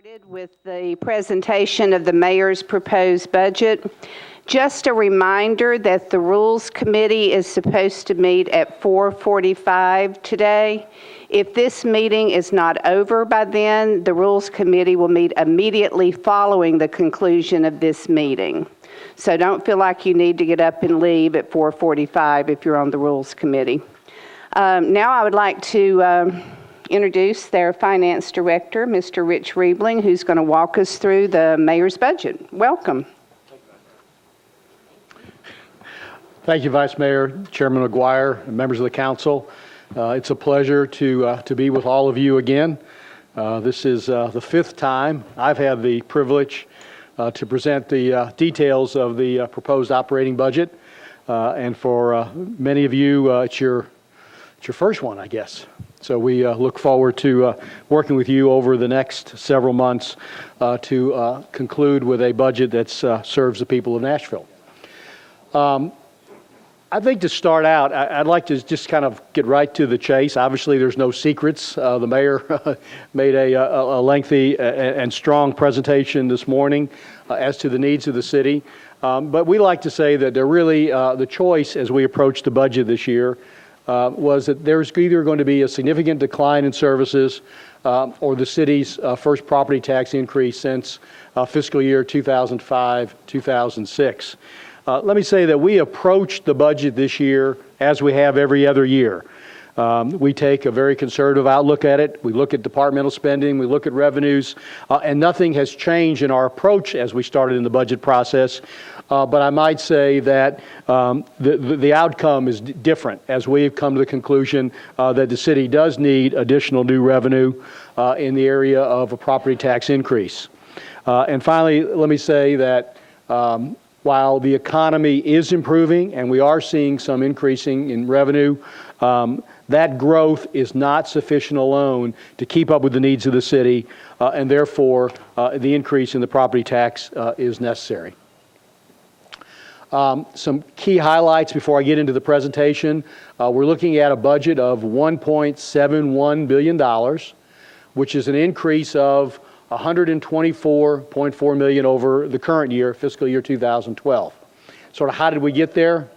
Started with the presentation of the mayor's proposed budget. Just a reminder that the Rules Committee is supposed to meet at 4:45 today. If this meeting is not over by then, the Rules Committee will meet immediately following the conclusion of this meeting. So don't feel like you need to get up and leave at 4:45 if you're on the Rules Committee. Now I would like to introduce their finance director, Mr. Rich Riebling, who's going to walk us through the mayor's budget. Welcome. Thank you, Vice Mayor, Chairman McGuire, and members of the council. It's a pleasure to be with all of you again. This is the fifth time I've had the privilege to present the details of the proposed operating budget. And for many of you, it's your first one, I guess. So we look forward to working with you over the next several months to conclude with a budget that serves the people of Nashville. I think to start out, I'd like to just kind of get right to the chase. Obviously, there's no secrets. The mayor made a lengthy and strong presentation this morning as to the needs of the city. But we like to say that they're really the choice as we approach the budget this year was that there's either going to be a significant decline in services or the city's first property tax increase since fiscal year 2005-2006. Let me say that we approach the budget this year as we have every other year. We take a very conservative outlook at it. We look at departmental spending, we look at revenues, and nothing has changed in our approach as we started in the budget process. But I might say that the outcome is different as we've come to the conclusion that the city does need additional new revenue in the area of a property tax increase. And finally, let me say that while the economy is improving and we are seeing some increasing in revenue, that growth is not sufficient alone to keep up with the needs of the city, and therefore the increase in the property tax is necessary. Some key highlights before I get into the presentation. We're looking at a budget of $1.71 billion, which is an increase of $124.4 million over the current year, fiscal year 2012. Sort of how did we get there?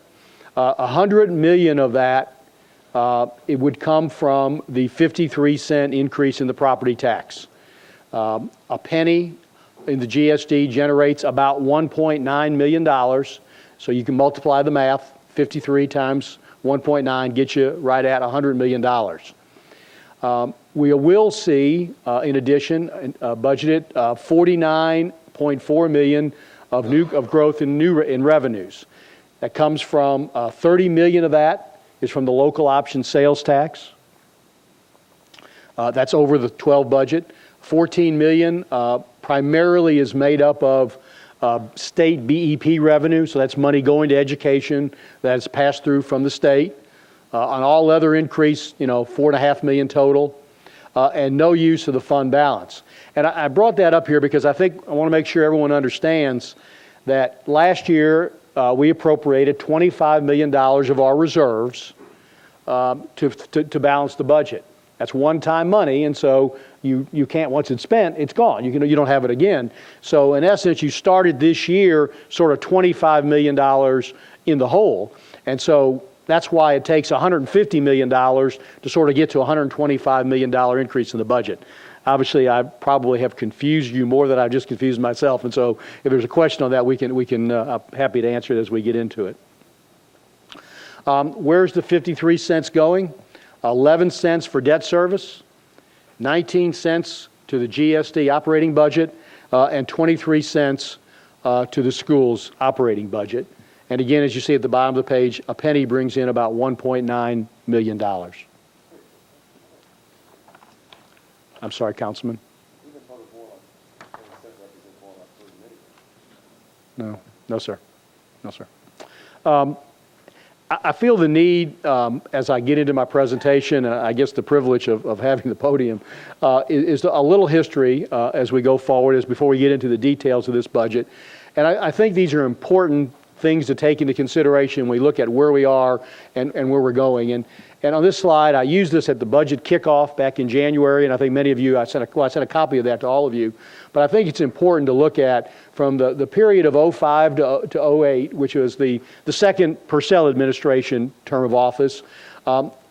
$100 million of that, it would come from the 53-cent increase in the property tax. A penny in the GSD generates about $1.9 million. So you can multiply the math. 53 times 1.9 gets you right at $100 million. We will see, in addition, budgeted $49.4 million of growth in revenues. That comes from $30 million of that is from the local option sales tax. That's over the 12 budget. $14 million primarily is made up of state BEP revenue, so that's money going to education that's passed through from the state. On all other increase, $4.5 million total, and no use of the fund balance. And I brought that up here because I want to make sure everyone understands that last year we appropriated $25 million of our reserves to balance the budget. That's one-time money, and so you can't, once it's spent, it's gone. You don't have it again. So in essence, you started this year sort of $25 million in the hole. And so that's why it takes $150 million to sort of get to a $125 million increase in the budget. Obviously, I probably have confused you more than I've just confused myself. And so if there's a question on that, I'm happy to answer it as we get into it. Where's the 53 cents going? 11 cents for debt service, 19 cents to the GSD operating budget, and 23 cents to the school's operating budget. And again, as you see at the bottom of the page, a penny brings in about $1.9 million. I'm sorry, Councilman? No, sir. No, sir. I feel the need, as I get into my presentation, and I guess the privilege of having the podium, is a little history as we go forward, before we get into the details of this budget. And I think these are important things to take into consideration when we look at where we are and where we're going. And on this slide, I used this at the budget kickoff back in January, and I think many of you, I sent a copy of that to all of you. But I think it's important to look at from the period of 05 to 08, which was the second Purcell administration term of office.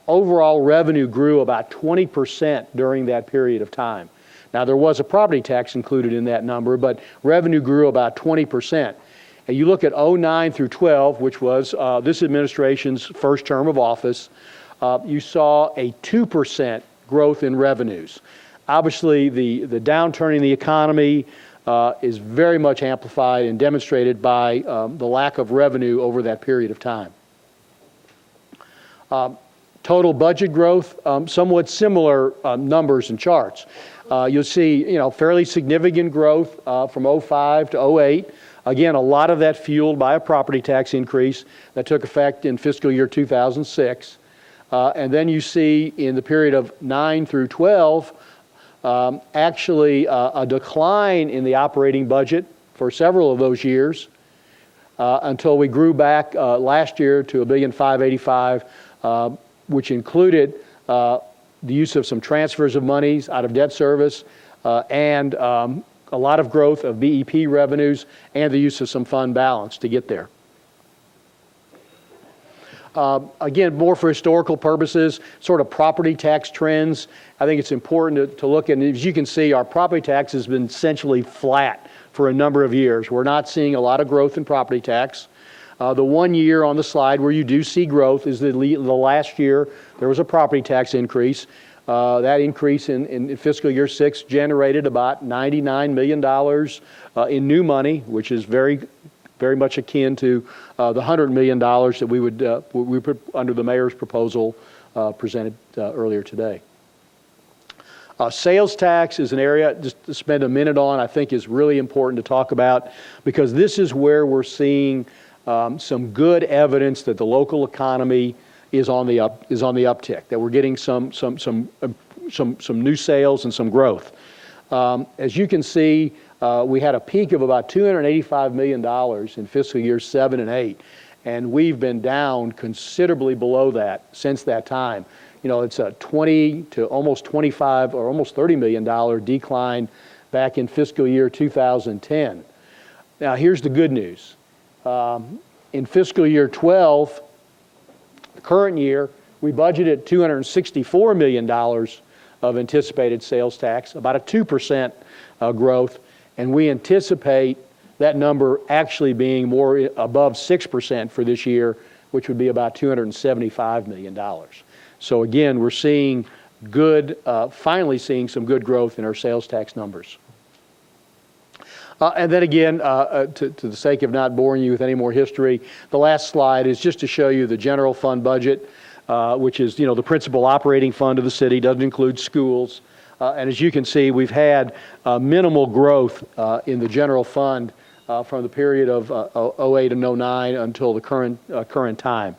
Overall revenue grew about 20% during that period of time. Now, there was a property tax included in that number, but revenue grew about 20%. And you look at 09 through 12, which was this administration's first term of office, you saw a 2% growth in revenues. Obviously, the downturn in the economy is very much amplified and demonstrated by the lack of revenue over that period of time. Total budget growth, somewhat similar numbers and charts. You'll see, fairly significant growth from 05 to 08. Again, a lot of that fueled by a property tax increase that took effect in fiscal year 2006. And then you see in the period of 9 through 12, actually a decline in the operating budget for several of those years until we grew back last year to $1,585,000,000, which included the use of some transfers of monies out of debt service and a lot of growth of BEP revenues and the use of some fund balance to get there. Again, more for historical purposes, sort of property tax trends. I think it's important to look at, as you can see, our property tax has been essentially flat for a number of years. We're not seeing a lot of growth in property tax. The 1 year on the slide where you do see growth is the last year there was a property tax increase. That increase in fiscal year 6 generated about $99 million in new money, which is very much akin to the $100 million that we put under the mayor's proposal presented earlier today. Sales tax is an area just to spend a minute on. I think is really important to talk about because this is where we're seeing some good evidence that the local economy is on the uptick. That we're getting some new sales and some growth. As you can see, we had a peak of about $285 million in fiscal years 7 and 8, and we've been down considerably below that since that time. It's a 20 to almost 25 or almost $30 million decline back in fiscal year 2010. Now, here's the good news. In fiscal year 12, the current year, we budgeted $264 million of anticipated sales tax, about a 2% growth, and we anticipate that number actually being more above 6% for this year, which would be about $275 million. So again, we're seeing finally seeing some good growth in our sales tax numbers. And then again, to the sake of not boring you with any more history, the last slide is just to show you the general fund budget, which is the principal operating fund of the city, doesn't include schools. And as you can see, we've had minimal growth in the general fund from the period of 08 and 09 until the current time.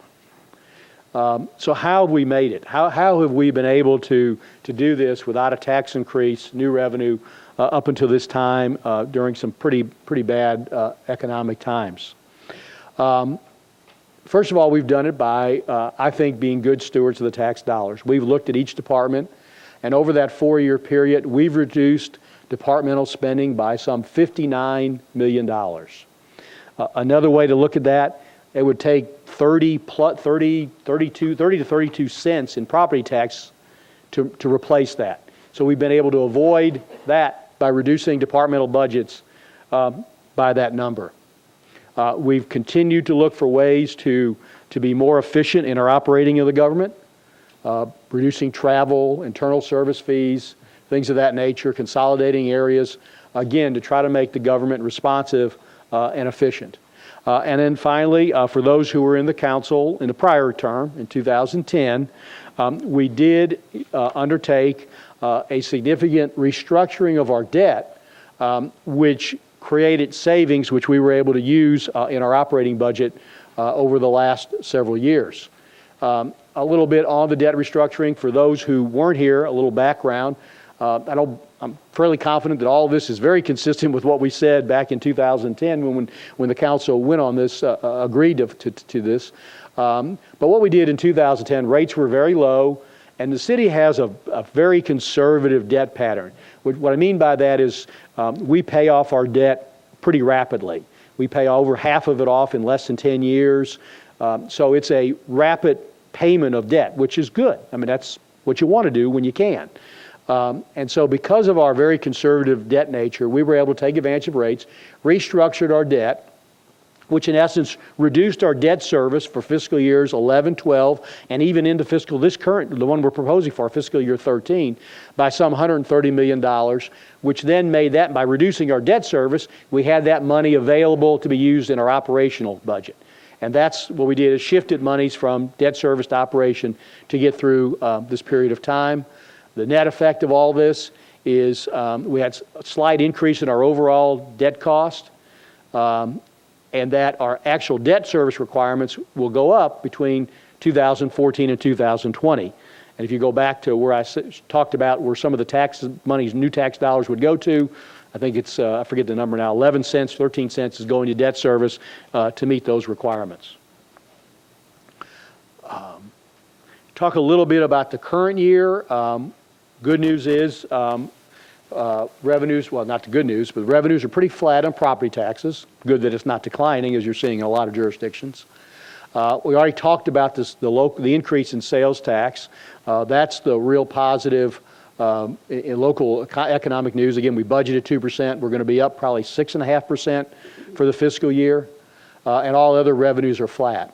So how have we made it? How have we been able to do this without a tax increase, new revenue, up until this time during some pretty bad economic times? First of all, we've done it by, I think, being good stewards of the tax dollars. We've looked at each department, and over that 4-year period, we've reduced departmental spending by some $59 million. Another way to look at that, it would take 30 to 32 cents in property tax to replace that. So we've been able to avoid that by reducing departmental budgets by that number. We've continued to look for ways to be more efficient in our operating of the government, reducing travel, internal service fees, things of that nature, consolidating areas, again, to try to make the government responsive and efficient. And then finally, for those who were in the council in the prior term, in 2010, we did undertake a significant restructuring of our debt, which created savings which we were able to use in our operating budget over the last several years. A little bit on the debt restructuring. For those who weren't here, a little background. I'm fairly confident that all of this is very consistent with what we said back in 2010 when the council went on this, agreed to this. But what we did in 2010, rates were very low, and the city has a very conservative debt pattern. What I mean by that is we pay off our debt pretty rapidly. We pay over half of it off in less than 10 years. So it's a rapid payment of debt, which is good. I mean, that's what you want to do when you can. And so because of our very conservative debt nature, we were able to take advantage of rates, restructured our debt, which in essence reduced our debt service for fiscal years 11, 12, and even into the one we're proposing for, fiscal year 13, by some $130 million, which then made that, by reducing our debt service, we had that money available to be used in our operational budget. And that's what we did, is shifted monies from debt service to operation to get through this period of time. The net effect of all this is we had a slight increase in our overall debt cost, and that our actual debt service requirements will go up between 2014 and 2020. And if you go back to where I talked about where some of the tax monies, new tax dollars would go to, I think it's, I forget the number now, 11 cents, 13 cents is going to debt service to meet those requirements. Talk a little bit about the current year. Good news is revenues, well, not the good news, but revenues are pretty flat on property taxes. Good that it's not declining, as you're seeing in a lot of jurisdictions. We already talked about this, the increase in sales tax. That's the real positive in local economic news. Again, we budgeted 2%. We're going to be up probably 6.5% for the fiscal year, and all other revenues are flat,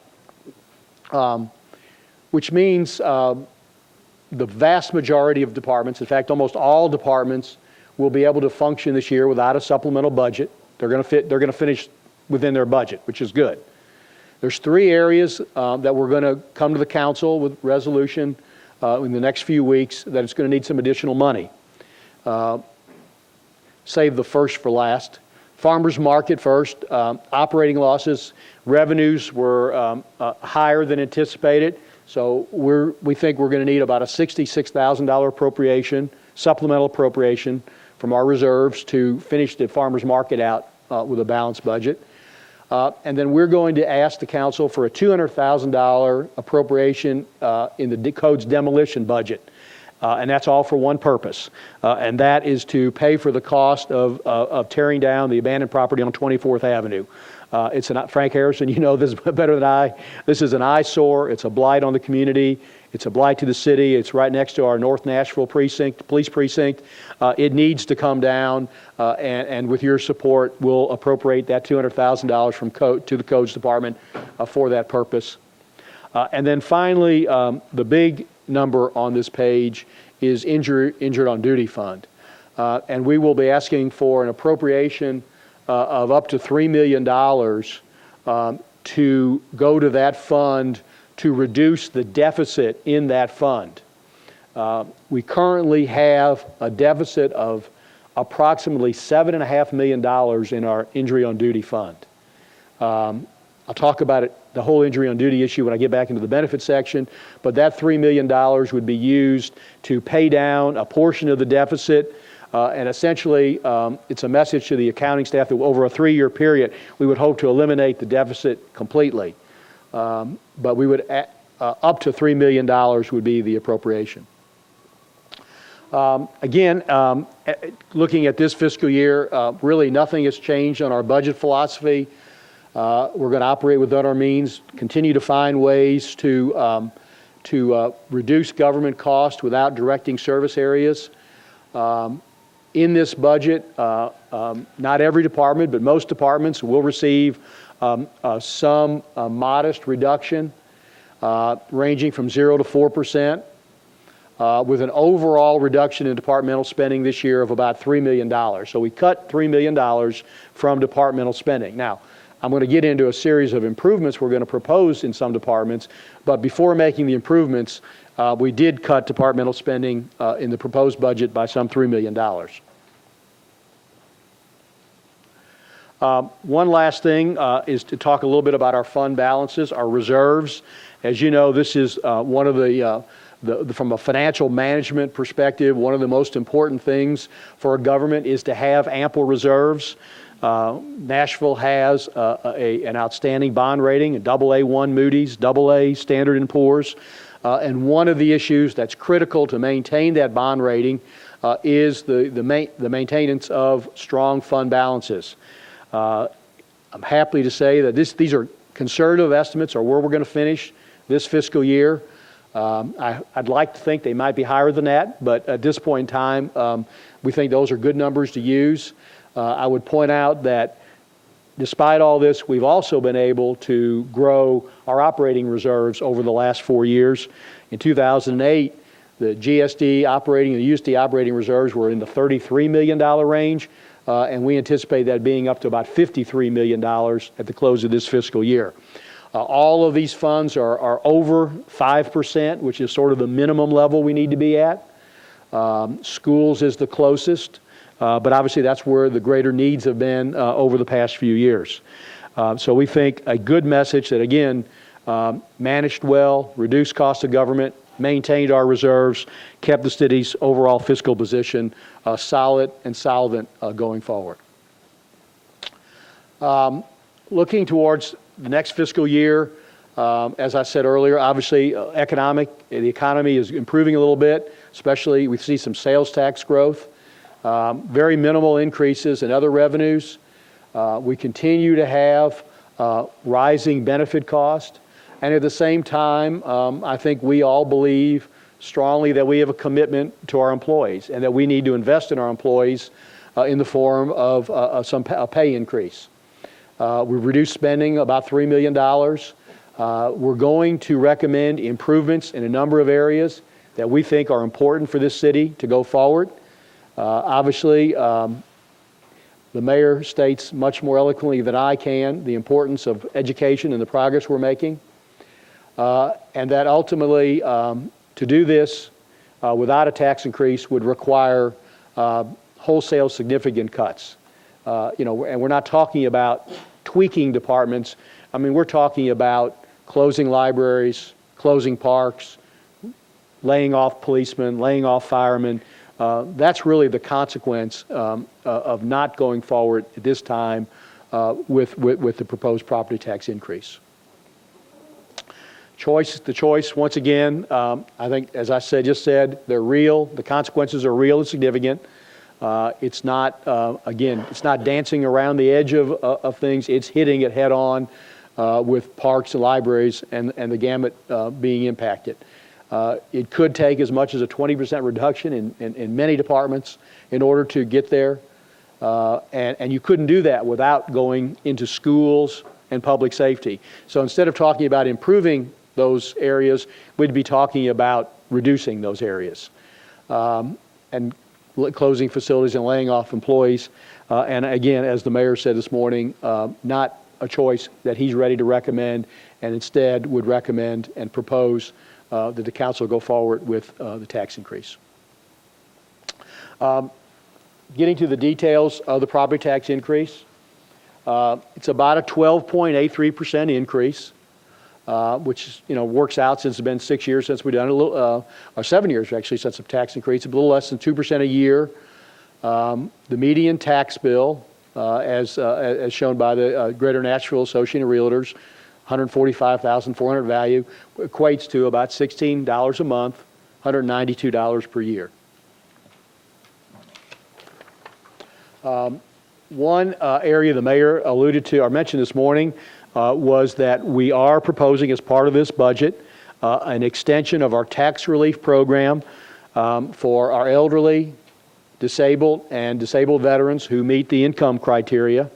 which means the vast majority of departments, in fact, almost all departments, will be able to function this year without a supplemental budget. They're going to finish within their budget, which is good. There's three areas that we're going to come to the council with resolution in the next few weeks that it's going to need some additional money. Save the first for last. Farmers market first. Operating losses. Revenues were higher than anticipated. So we think we're going to need about a $66,000 appropriation, supplemental appropriation from our reserves to finish the farmers market out with a balanced budget. And then we're going to ask the council for a $200,000 appropriation in the code's demolition budget. And that's all for one purpose. And that is to pay for the cost of tearing down the abandoned property on 24th Avenue. Frank Harrison, you know this better than I. This is an eyesore. It's a blight on the community. It's a blight to the city. It's right next to our North Nashville police precinct. It needs to come down, and with your support, we'll appropriate that $200,000 to the Codes Department for that purpose. And then finally, the big number on this page is Injured on Duty Fund. And we will be asking for an appropriation of up to $3 million to go to that fund to reduce the deficit in that fund. We currently have a deficit of approximately $7.5 million in our Injury on Duty Fund. I'll talk about it, the whole injury on duty issue, when I get back into the benefit section, but that $3 million would be used to pay down a portion of the deficit. And essentially, it's a message to the accounting staff that over a 3-year period, we would hope to eliminate the deficit completely. But we would, up to $3 million would be the appropriation. Again, looking at this fiscal year, really nothing has changed on our budget philosophy. We're going to operate within our means, continue to find ways to reduce government costs without directing service areas. In this budget, not every department, but most departments will receive some modest reduction, ranging from 0 to 4%, with an overall reduction in departmental spending this year of about $3 million. So we cut $3 million from departmental spending. Now, I'm going to get into a series of improvements we're going to propose in some departments, but before making the improvements, we did cut departmental spending in the proposed budget by some $3 million. One last thing is to talk a little bit about our fund balances, our reserves. As you know, this is one of from a financial management perspective, one of the most important things for a government is to have ample reserves. Nashville has an outstanding bond rating, a AA1 Moody's, AA Standard & Poor's. And one of the issues that's critical to maintain that bond rating is the maintenance of strong fund balances. I'm happy to say that these are conservative estimates are where we're going to finish this fiscal year. I'd like to think they might be higher than that, but at this point in time, we think those are good numbers to use. I would point out that despite all this, we've also been able to grow our operating reserves over the last 4 years. In 2008, the GSD operating and the USD operating reserves were in the $33 million range, and we anticipate that being up to about $53 million at the close of this fiscal year. All of these funds are over 5%, which is sort of the minimum level we need to be at. Schools is the closest, but obviously that's where the greater needs have been over the past few years. So we think a good message that, again, managed well, reduced cost of government, maintained our reserves, kept the city's overall fiscal position solid and solvent going forward. Looking towards the next fiscal year, as I said earlier, obviously the economy is improving a little bit, especially we see some sales tax growth, very minimal increases in other revenues. We continue to have rising benefit cost, and at the same time, I think we all believe strongly that we have a commitment to our employees and that we need to invest in our employees in the form of a pay increase. We've reduced spending about $3 million. We're going to recommend improvements in a number of areas that we think are important for this city to go forward. Obviously, the mayor states much more eloquently than I can the importance of education and the progress we're making. And that ultimately, to do this without a tax increase would require wholesale significant cuts. And we're not talking about tweaking departments. I mean, we're talking about closing libraries, closing parks, laying off policemen, laying off firemen. That's really the consequence of not going forward at this time with the proposed property tax increase. The choice, once again, I think, as I just said, they're real. The consequences are real and significant. It's not, again, it's not dancing around the edge of things. It's hitting it head on with parks and libraries and the gamut being impacted. It could take as much as a 20% reduction in many departments in order to get there. And you couldn't do that without going into schools and public safety. So instead of talking about improving those areas, we'd be talking about reducing those areas. And closing facilities and laying off employees. And again, as the mayor said this morning, not a choice that he's ready to recommend, and instead would recommend and propose that the council go forward with the tax increase. Getting to the details of the property tax increase, it's about a 12.83% increase. Which works out since it's been 6 years since we've done it, or 7 years actually since the tax increase, a little less than 2% a year. The median tax bill, as shown by the Greater Nashville Association of Realtors, $145,400 value, equates to about $16 a month, $192 per year. One area the mayor alluded to or mentioned this morning was that we are proposing as part of this budget an extension of our tax relief program for our elderly, disabled, and disabled veterans who meet the income criteria.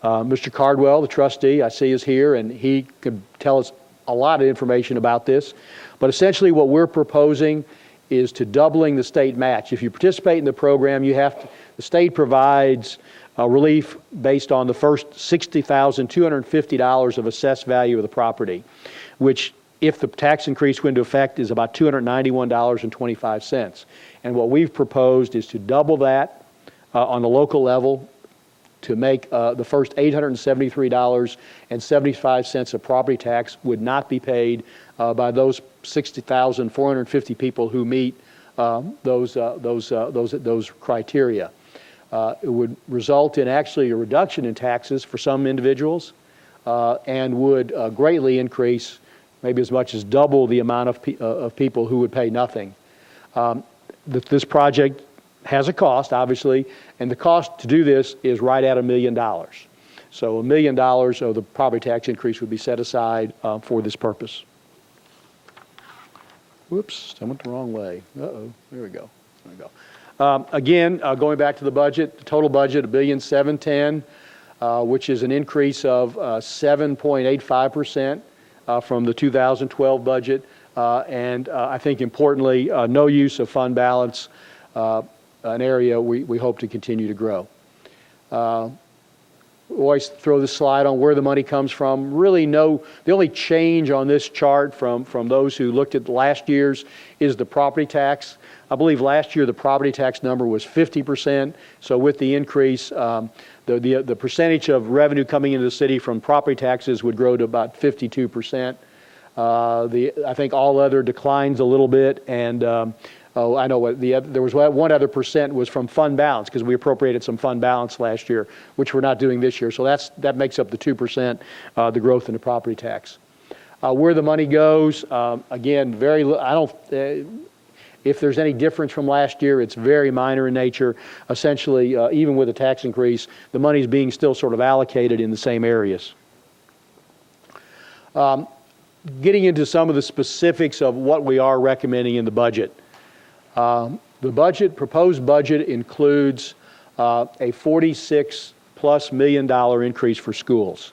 Mr. Cardwell, the trustee, I see is here, and he could tell us a lot of information about this. But essentially what we're proposing is to doubling the state match. If you participate in the program, the state provides relief based on the first $60,250 of assessed value of the property, which, if the tax increase went into effect, is about $291.25. And what we've proposed is to double that on the local level to make the first $873.75 of property tax would not be paid by those 60,450 people who meet those criteria. It would result in actually a reduction in taxes for some individuals and would greatly increase, maybe as much as double the amount of people who would pay nothing. This project has a cost, obviously, and the cost to do this is right at $1 million. So $1 million of the property tax increase would be set aside for this purpose. Whoops, I went the wrong way. Uh-oh, there we go. There we go. Again, going back to the budget, the total budget, $1,710,000, which is an increase of 7.85% from the 2012 budget. And I think importantly, no use of fund balance, an area we hope to continue to grow. We always throw this slide on where the money comes from. Really the only change on this chart from those who looked at last year's is the property tax. I believe last year the property tax number was 50%. So with the increase, the percentage of revenue coming into the city from property taxes would grow to about 52%. I think all other declines a little bit, and I know there was one other percent was from fund balance because we appropriated some fund balance last year, which we're not doing this year. So that makes up the 2%, the growth in the property tax. Where the money goes, again, if there's any difference from last year, it's very minor in nature. Essentially, even with a tax increase, the money's being still sort of allocated in the same areas. Getting into some of the specifics of what we are recommending in the budget. The proposed budget includes a $46+ million increase for schools.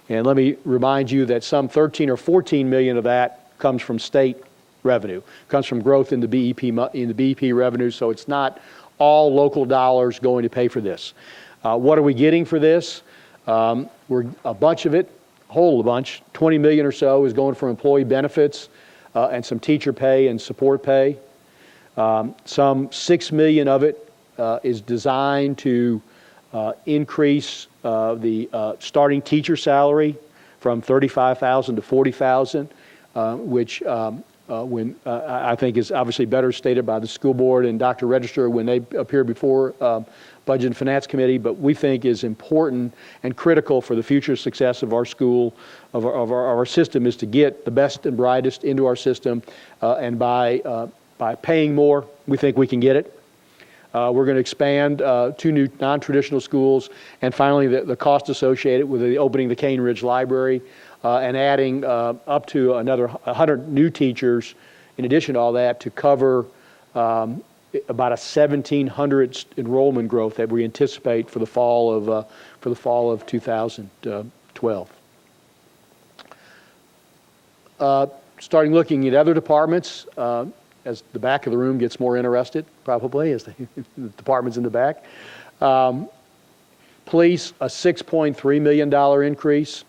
And let me remind you that some 13 or 14 million of that comes from state revenue, comes from growth in the BEP revenue, so it's not all local dollars going to pay for this. What are we getting for this? We're a bunch of it, whole bunch, 20 million or so is going for employee benefits and some teacher pay and support pay. Some 6 million of it is designed to increase the starting teacher salary from $35,000 to $40,000, which I think is obviously better stated by the school board and Dr. Register when they appear before Budget and Finance Committee, but we think is important and critical for the future success of our school, of our system, is to get the best and brightest into our system, and by paying more, we think we can get it. We're going to expand 2 new non-traditional schools, and finally the cost associated with opening the Cane Ridge Library and adding up to another 100 new teachers in addition to all that to cover about a 1,700 enrollment growth that we anticipate for the fall of 2012. Starting looking at other departments, as the back of the room gets more interested, probably, as the departments in the back. Police, a $6.3 million increase.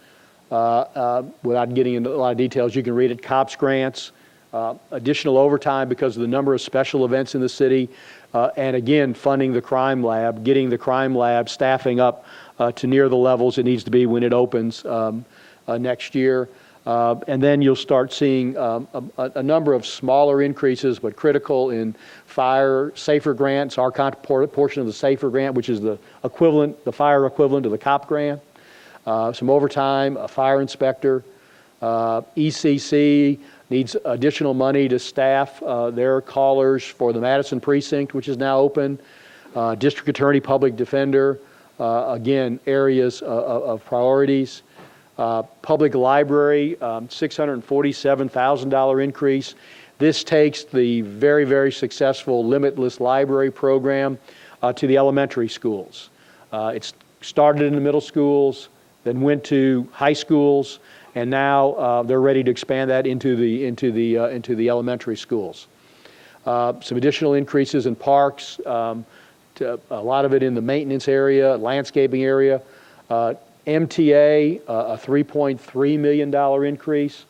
Without getting into a lot of details, you can read it. Cops grants, additional overtime because of the number of special events in the city, and again, funding the crime lab, getting the crime lab staffing up to near the levels it needs to be when it opens next year. And then you'll start seeing a number of smaller increases, but critical in fire safer grants, our portion of the safer grant, which is the fire equivalent of the cop grant. Some overtime, a fire inspector. ECC needs additional money to staff their callers for the Madison precinct, which is now open. District attorney, public defender, again, areas of priorities. Public library, $647,000 increase. This takes the very, very successful limitless library program to the elementary schools. It's started in the middle schools, then went to high schools, and now they're ready to expand that into the elementary schools. Some additional increases in parks, a lot of it in the maintenance area, landscaping area. MTA, a $3.3 million increase.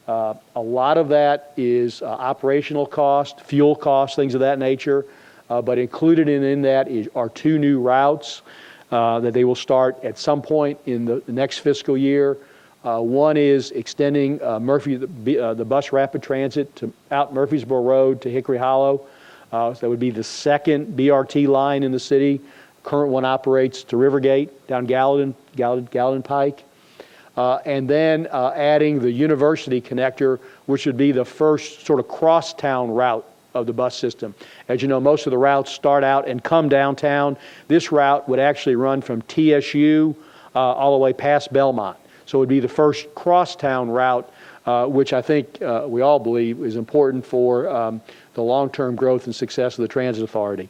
A lot of that is operational cost, fuel costs, things of that nature. But included in that are 2 new routes. that they will start at some point in the next fiscal year. One is extending the bus rapid transit to out Murfreesboro Road to Hickory Hollow. So that would be the second BRT line in the city. Current one operates to Rivergate down Gallatin Pike. And then adding the University Connector, which would be the first sort of crosstown route of the bus system. As you know, most of the routes start out and come downtown. This route would actually run from TSU all the way past Belmont. So it would be the first crosstown route, which I think we all believe is important for the long-term growth and success of the Transit Authority.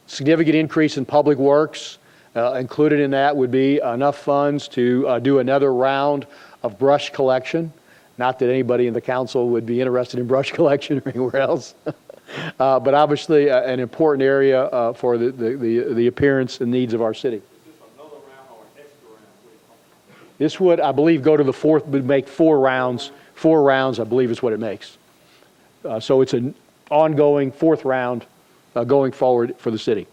Significant increase in public works. Included in that would be enough funds to do another round of brush collection. Not that anybody in the council would be interested in brush collection or anywhere else, but obviously an important area for the appearance and needs of our city. Is this another round or an extra round? This would, I believe, go to the fourth, would make 4 rounds. 4 rounds, I believe, is what it makes. So it's an ongoing 4th round going forward for the city.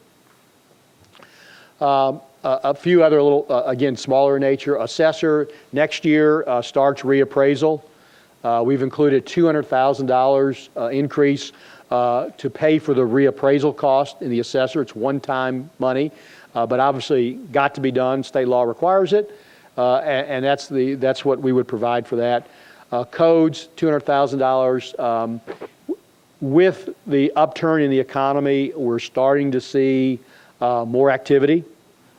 A few other little, again, smaller in nature. Assessor next year starts reappraisal. We've included $200,000 increase to pay for the reappraisal cost in the assessor. It's one-time money, but obviously got to be done. State law requires it, and that's what we would provide for that. Codes, $200,000. With the upturn in the economy, we're starting to see more activity,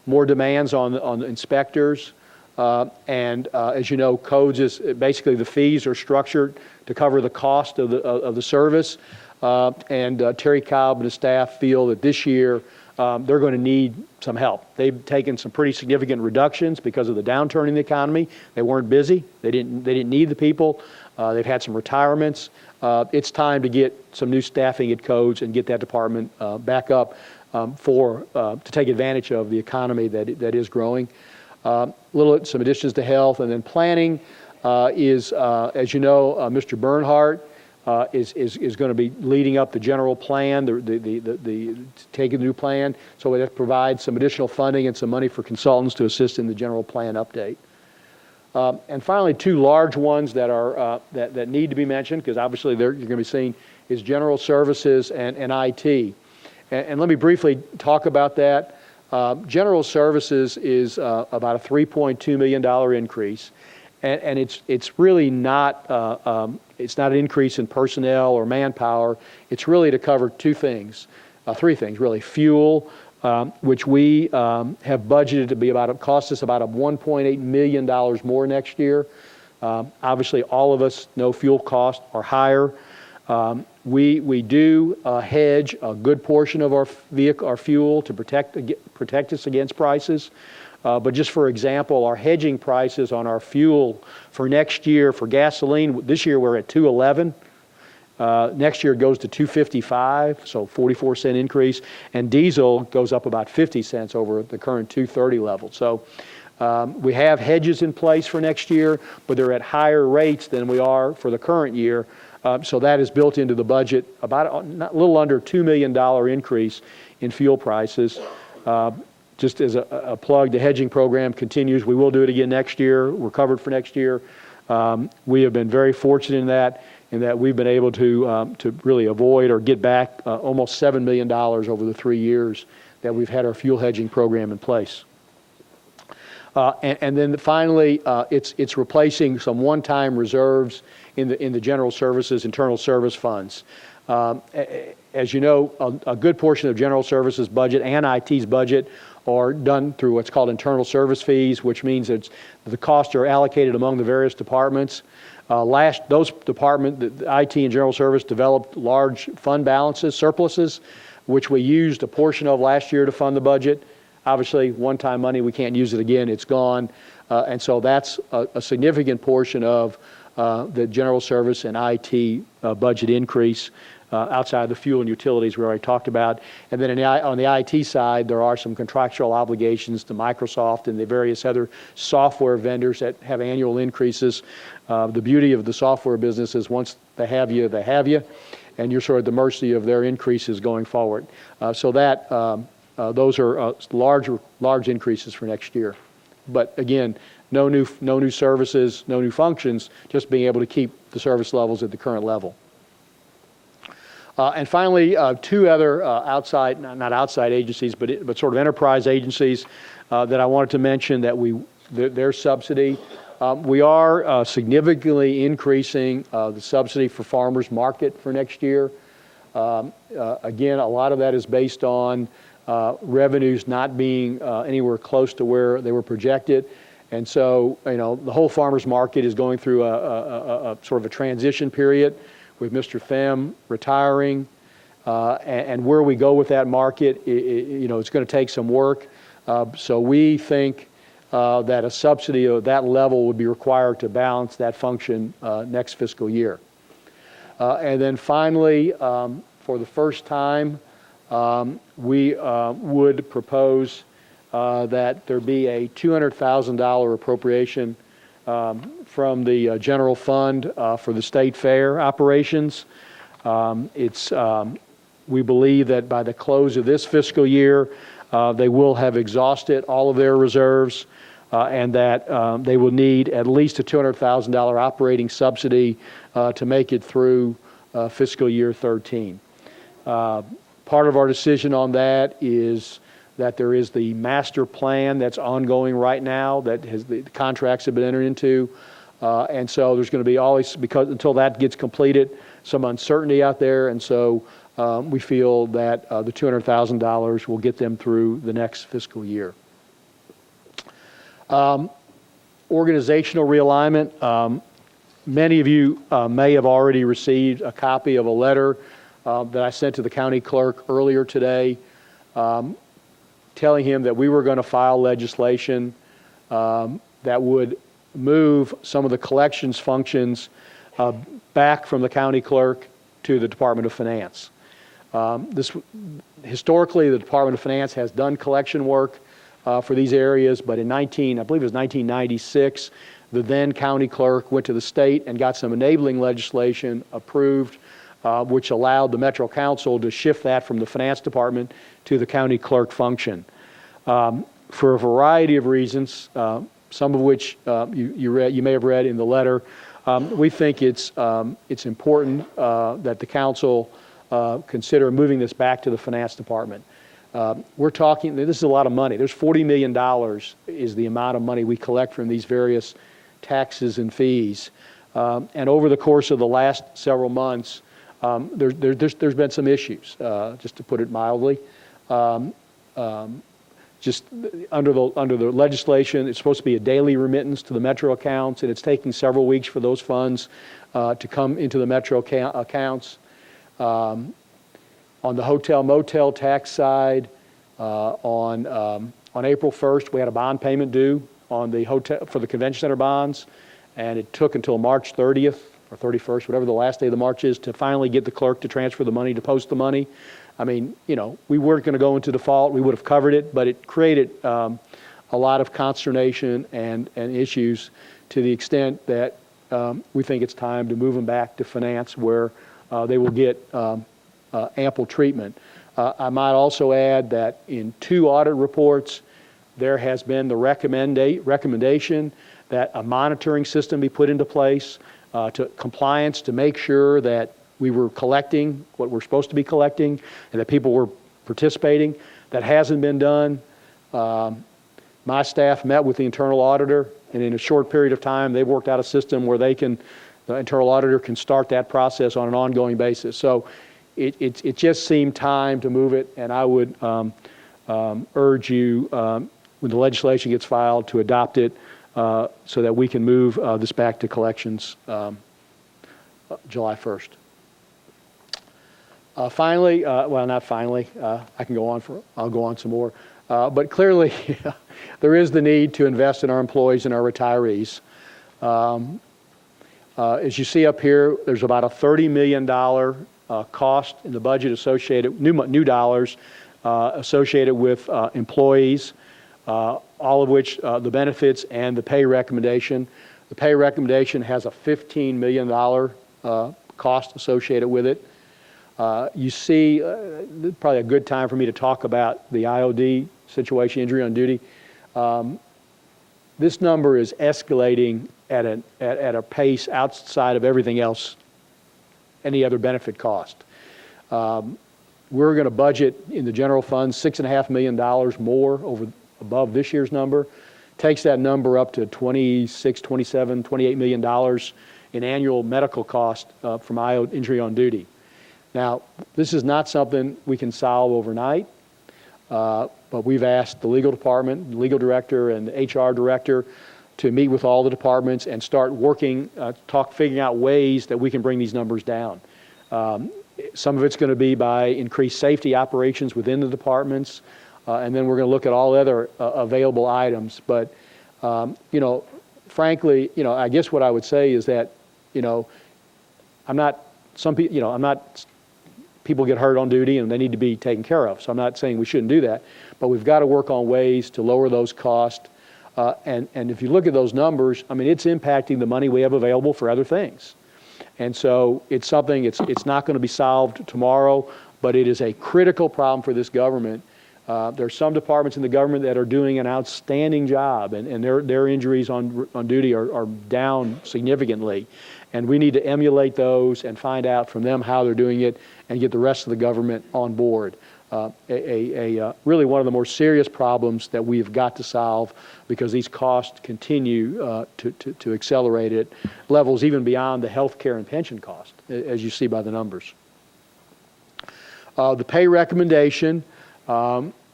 more demands on inspectors. And as you know, codes is basically the fees are structured to cover the cost of the service. And Terry Cobb and his staff feel that this year they're going to need some help. They've taken some pretty significant reductions because of the downturn in the economy. They weren't busy. They didn't need the people. They've had some retirements. It's time to get some new staffing at codes and get that department back up to take advantage of the economy that is growing. Some additions to health, and then planning is, as you know, Mr. Bernhardt is going to be leading up the general plan, taking the new plan. So it provides some additional funding and some money for consultants to assist in the general plan update. And finally, 2 large ones that are that need to be mentioned, because obviously you're going to be seeing, is general services and IT. And let me briefly talk about that. General services is about a $3.2 million increase, and it's really not it's not an increase in personnel or manpower. It's really to cover 3 things really: fuel, which we have budgeted to be cost us about $1.8 million more next year. Obviously, all of us know fuel costs are higher. We do hedge a good portion of our fuel to protect us against prices. But just for example, our hedging prices on our fuel for next year for gasoline, this year we're at $2.11. Next year it goes to $2.55, so 44-cent increase, and diesel goes up about 50 cents over the current $2.30 level. So we have hedges in place for next year, but they're at higher rates than we are for the current year. So that is built into the budget, about a little under $2 million increase in fuel prices. Just as a plug, the hedging program continues. We will do it again next year. We're covered for next year. We have been very fortunate in that we've been able to really avoid or get back almost $7 million over the 3 years that we've had our fuel hedging program in place. And then finally, it's replacing some one-time reserves in the general services, internal service funds. As you know, a good portion of general services budget and IT's budget are done through what's called internal service fees, which means that the costs are allocated among the various departments. Those departments, the IT and general service, developed large fund balances, surpluses, which we used a portion of last year to fund the budget. Obviously, one-time money, we can't use it again, it's gone. And so that's a significant portion of the general service and IT budget increase outside the fuel and utilities we already talked about. And then on the IT side, there are some contractual obligations to Microsoft and the various other software vendors that have annual increases. The beauty of the software business is once they have you, and you're sort of at the mercy of their increases going forward. So that those are large increases for next year. But again, no new services, no new functions, just being able to keep the service levels at the current level. And finally, two other not outside agencies, but sort of enterprise agencies that I wanted to mention that their subsidy. We are significantly increasing the subsidy for farmers market for next year. Again, a lot of that is based on revenues not being anywhere close to where they were projected. And so, the whole farmers market is going through a sort of a transition period with Mr. Pham retiring. And where we go with that market, it's going to take some work. So we think that a subsidy of that level would be required to balance that function next fiscal year. And then finally, for the first time, we would propose that there be a $200,000 appropriation from the general fund for the state fair operations. We believe that by the close of this fiscal year, they will have exhausted all of their reserves, and that they will need at least a $200,000 operating subsidy to make it through fiscal year 13. Part of our decision on that is that there is the master plan that's ongoing right now, that the contracts have been entered into, and so there's going to be always, because until that gets completed, some uncertainty out there, and so we feel that the $200,000 will get them through the next fiscal year. Organizational realignment. Many of you may have already received a copy of a letter that I sent to the county clerk earlier today, telling him that we were going to file legislation that would move some of the collections functions back from the county clerk to the Department of Finance. Historically, the Department of Finance has done collection work for these areas, but I believe it was 1996, the then county clerk went to the state and got some enabling legislation approved, which allowed the Metro Council to shift that from the Finance Department to the county clerk function. For a variety of reasons, some of which you may have read in the letter, we think it's important that the council consider moving this back to the Finance Department. We're talking, this is a lot of money. There's $40 million is the amount of money we collect from these various taxes and fees. And over the course of the last several months, there's been some issues, just to put it mildly. Just under the legislation, it's supposed to be a daily remittance to the Metro accounts, and it's taking several weeks for those funds to come into the Metro accounts. On the hotel motel tax side, on April 1st, we had a bond payment due on the hotel for the convention center bonds, and it took until March 30th or 31st, whatever the last day of the March is, to finally get the clerk to transfer the money, to post the money. I mean, we weren't going to go into default. We would have covered it, but it created a lot of consternation and issues to the extent that we think it's time to move them back to finance, where they will get ample treatment. I might also add that in 2 audit reports, there has been the recommendation that a monitoring system be put into place to compliance, to make sure that we were collecting what we're supposed to be collecting and that people were participating. That hasn't been done. My staff met with the internal auditor, and in a short period of time, they've worked out a system where the internal auditor can start that process on an ongoing basis. So it just seemed time to move it, and I would urge you, when the legislation gets filed, to adopt it so that we can move this back to collections July 1st. Finally, well, not finally, I'll go on some more. But clearly, there is the need to invest in our employees and our retirees. As you see up here, there's about a $30 million cost in the budget associated, new dollars associated with employees, all of which the benefits and the pay recommendation. The pay recommendation has a $15 million cost associated with it. You see, probably a good time for me to talk about the IOD situation, injury on duty. This number is escalating at a pace outside of everything else, any other benefit cost. We're going to budget in the general fund $6.5 million more above this year's number. Takes that number up to $26, $27, $28 million in annual medical cost from injury on duty. Now, this is not something we can solve overnight, but we've asked the legal department, the legal director, and the HR director to meet with all the departments and start working, figuring out ways that we can bring these numbers down. Some of it's going to be by increased safety operations within the departments, and then we're going to look at all other available items. But, frankly, I guess what I would say is that, people get hurt on duty and they need to be taken care of. So I'm not saying we shouldn't do that, but we've got to work on ways to lower those costs. And if you look at those numbers, I mean, it's impacting the money we have available for other things. And so it's something, it's not going to be solved tomorrow, but it is a critical problem for this government. There are some departments in the government that are doing an outstanding job, and their injuries on duty are down significantly. And we need to emulate those and find out from them how they're doing it and get the rest of the government on board. Really one of the more serious problems that we've got to solve, because these costs continue to accelerate at levels even beyond the health care and pension cost, as you see by the numbers. The pay recommendation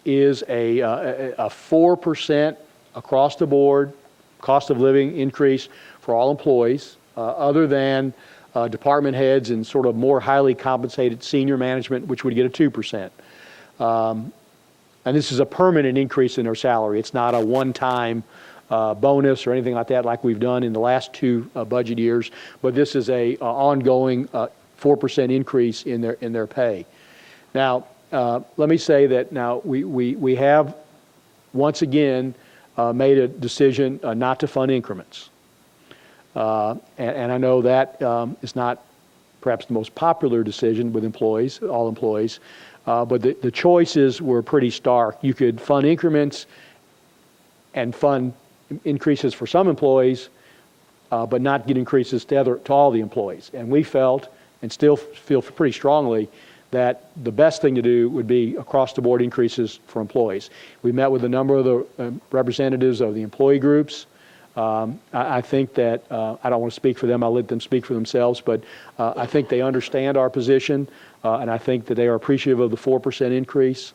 is a 4% across the board cost of living increase for all employees, other than department heads and sort of more highly compensated senior management, which would get a 2%. And this is a permanent increase in their salary. It's not a one-time bonus or anything like that like we've done in the last two budget years, but this is a ongoing 4% increase in their pay. Now, let me say that now we have once again made a decision not to fund increments. And I know that is not perhaps the most popular decision with employees, all employees, but the choices were pretty stark. You could fund increments and fund increases for some employees, but not get increases to all the employees. And we felt, and still feel pretty strongly, that the best thing to do would be across-the-board increases for employees. We met with a number of the representatives of the employee groups. I think that, I don't want to speak for them, I'll let them speak for themselves, but I think they understand our position, and I think that they are appreciative of the 4% increase.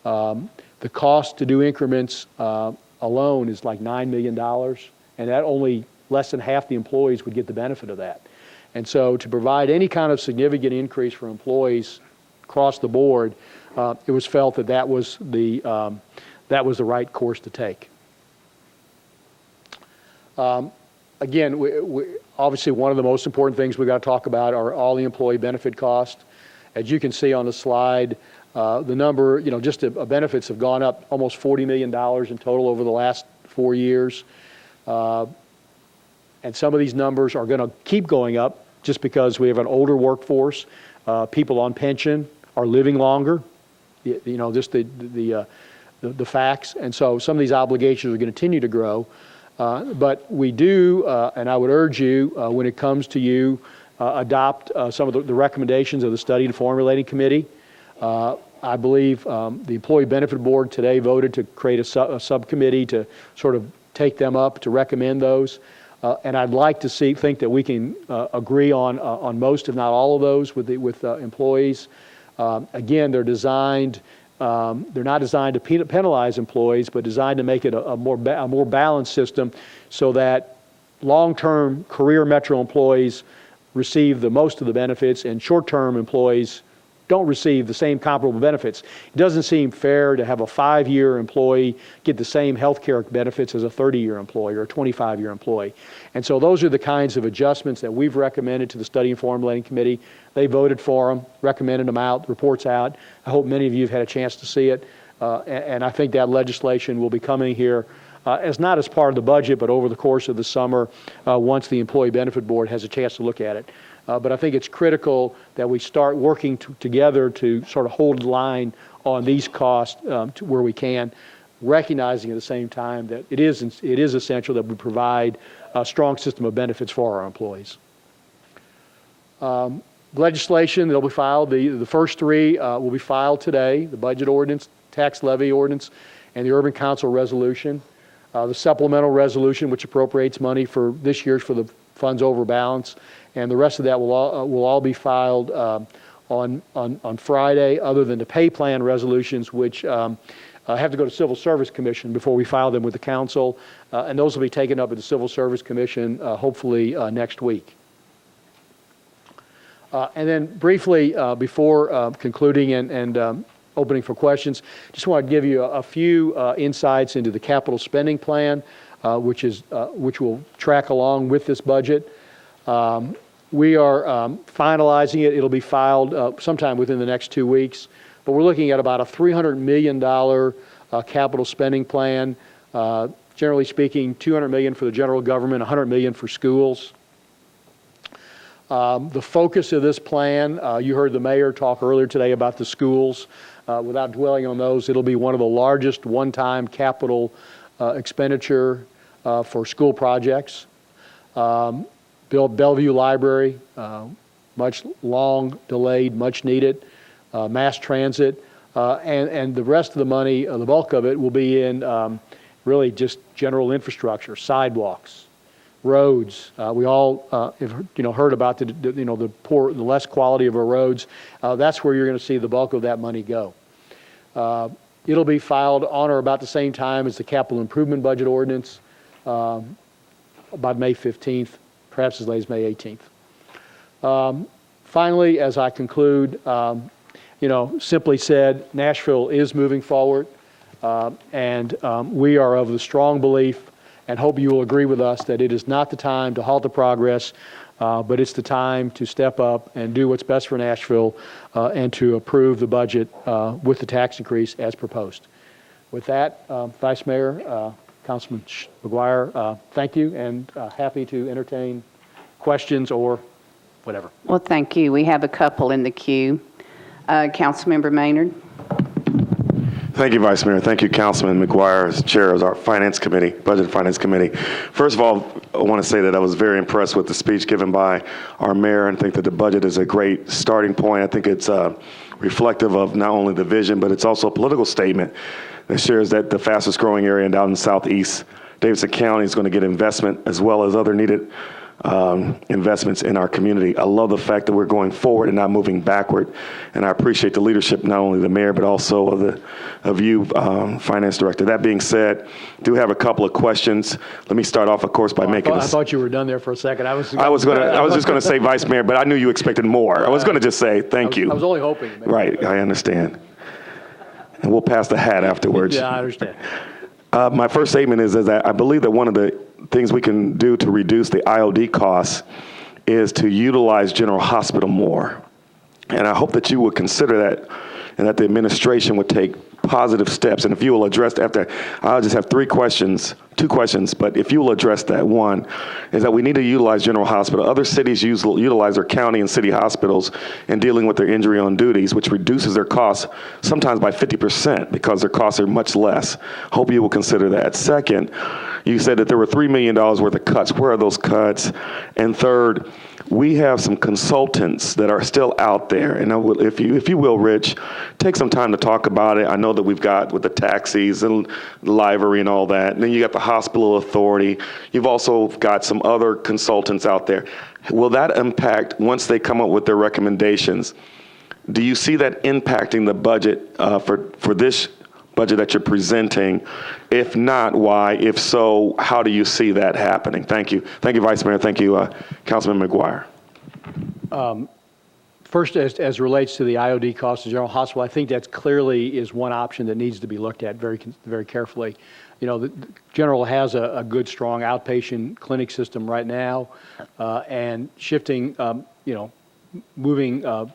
The cost to do increments alone is like $9 million, and that only less than half the employees would get the benefit of that. And so to provide any kind of significant increase for employees across the board, it was felt that that was the right course to take. Again, obviously one of the most important things we've got to talk about are all the employee benefit costs. As you can see on the slide, the number, just the benefits have gone up almost $40 million in total over the last 4 years. And some of these numbers are going to keep going up just because we have an older workforce. People on pension are living longer, just the facts. And so some of these obligations are going to continue to grow. But we do, and I would urge you, when it comes to you, adopt some of the recommendations of the Study and Formulating Committee. I believe the Employee Benefit Board today voted to create a subcommittee to sort of take them up, to recommend those. And I'd like to think that we can agree on most, if not all of those with employees. Again, they're not designed to penalize employees, but designed to make it a more balanced system so that long-term career Metro employees receive the most of the benefits and short-term employees don't receive the same comparable benefits. It doesn't seem fair to have a 5-year employee get the same health care benefits as a 30-year employee or a 25-year employee. And so those are the kinds of adjustments that we've recommended to the Study and Formulating Committee. They voted for them, recommended them out, reports out. I hope many of you have had a chance to see it. And I think that legislation will be coming here not as part of the budget, but over the course of the summer once the Employee Benefit Board has a chance to look at it. But I think it's critical that we start working together to sort of hold the line on these costs to where we can, recognizing at the same time that it is essential that we provide a strong system of benefits for our employees. Legislation that will be filed, the first three will be filed today: the budget ordinance, tax levy ordinance, and the Urban Council resolution. The supplemental resolution, which appropriates money for this year's for the funds over balance, and the rest of that will all be filed on Friday, other than the pay plan resolutions, which have to go to Civil Service Commission before we file them with the council, and those will be taken up at the Civil Service Commission hopefully next week. And then briefly, before concluding and opening for questions, just want to give you a few insights into the capital spending plan, which will track along with this budget. We are finalizing it. It'll be filed sometime within the next 2 weeks. But we're looking at about a $300 million capital spending plan. Generally speaking, $200 million for the general government, $100 million for schools. The focus of this plan, you heard the mayor talk earlier today about the schools. Without dwelling on those, it'll be one of the largest one-time capital expenditure for school projects. Build Bellevue Library, much long delayed, much needed. Mass transit, and the rest of the money, the bulk of it, will be in really just general infrastructure, sidewalks, roads. We all have heard about the poor, the less quality of our roads. That's where you're going to see the bulk of that money go. It'll be filed on or about the same time as the capital improvement budget ordinance, about May 15th, perhaps as late as May 18th. Finally, as I conclude, simply said, Nashville is moving forward, and we are of the strong belief and hope you will agree with us that it is not the time to halt the progress, but it's the time to step up and do what's best for Nashville and to approve the budget with the tax increase as proposed. With that, Vice Mayor, Councilman McGuire, thank you, and happy to entertain questions or whatever. Well, thank you. We have a couple in the queue. Councilmember Maynard. Thank you, Vice Mayor. Thank you, Councilman McGuire, as chair of our Finance Committee, Budget and Finance Committee. First of all, I want to say that I was very impressed with the speech given by our mayor, and think that the budget is a great starting point. I think it's reflective of not only the vision, but it's also a political statement that shares that the fastest growing area down in Southeast Davidson County is going to get investment as well as other needed investments in our community. I love the fact that we're going forward and not moving backward, and I appreciate the leadership, not only the mayor, but also of you, Finance Director. That being said, do have a couple of questions. Let me start off, of course, by making I thought you were done there for a second. I was just going to say Vice Mayor, but I knew you expected more. I was going to just say thank you. I was only hoping. Right, I understand. And we'll pass the hat afterwards. Yeah, I understand. My first statement is that I believe that one of the things we can do to reduce the IOD costs is to utilize General Hospital more. And I hope that you would consider that, and that the administration would take positive steps. And if you will address after, I'll just have two questions, but if you will address that. One is that we need to utilize General Hospital. Other cities utilize their county and city hospitals in dealing with their injury on duties, which reduces their costs sometimes by 50% because their costs are much less. Hope you will consider that. Second, you said that there were $3 million worth of cuts. Where are those cuts? And third, we have some consultants that are still out there, and if you will, Rich, take some time to talk about it. I know that we've got with the taxis and the library and all that, and then you got the hospital authority. You've also got some other consultants out there. Will that impact, once they come up with their recommendations, do you see that impacting the budget for this budget that you're presenting? If not, why? If so, how do you see that happening? Thank you. Thank you, Vice Mayor. Thank you, Councilman McGuire. First, as relates to the IOD costs of General Hospital, I think that clearly is one option that needs to be looked at very carefully. The General has a good, strong outpatient clinic system right now, and shifting, moving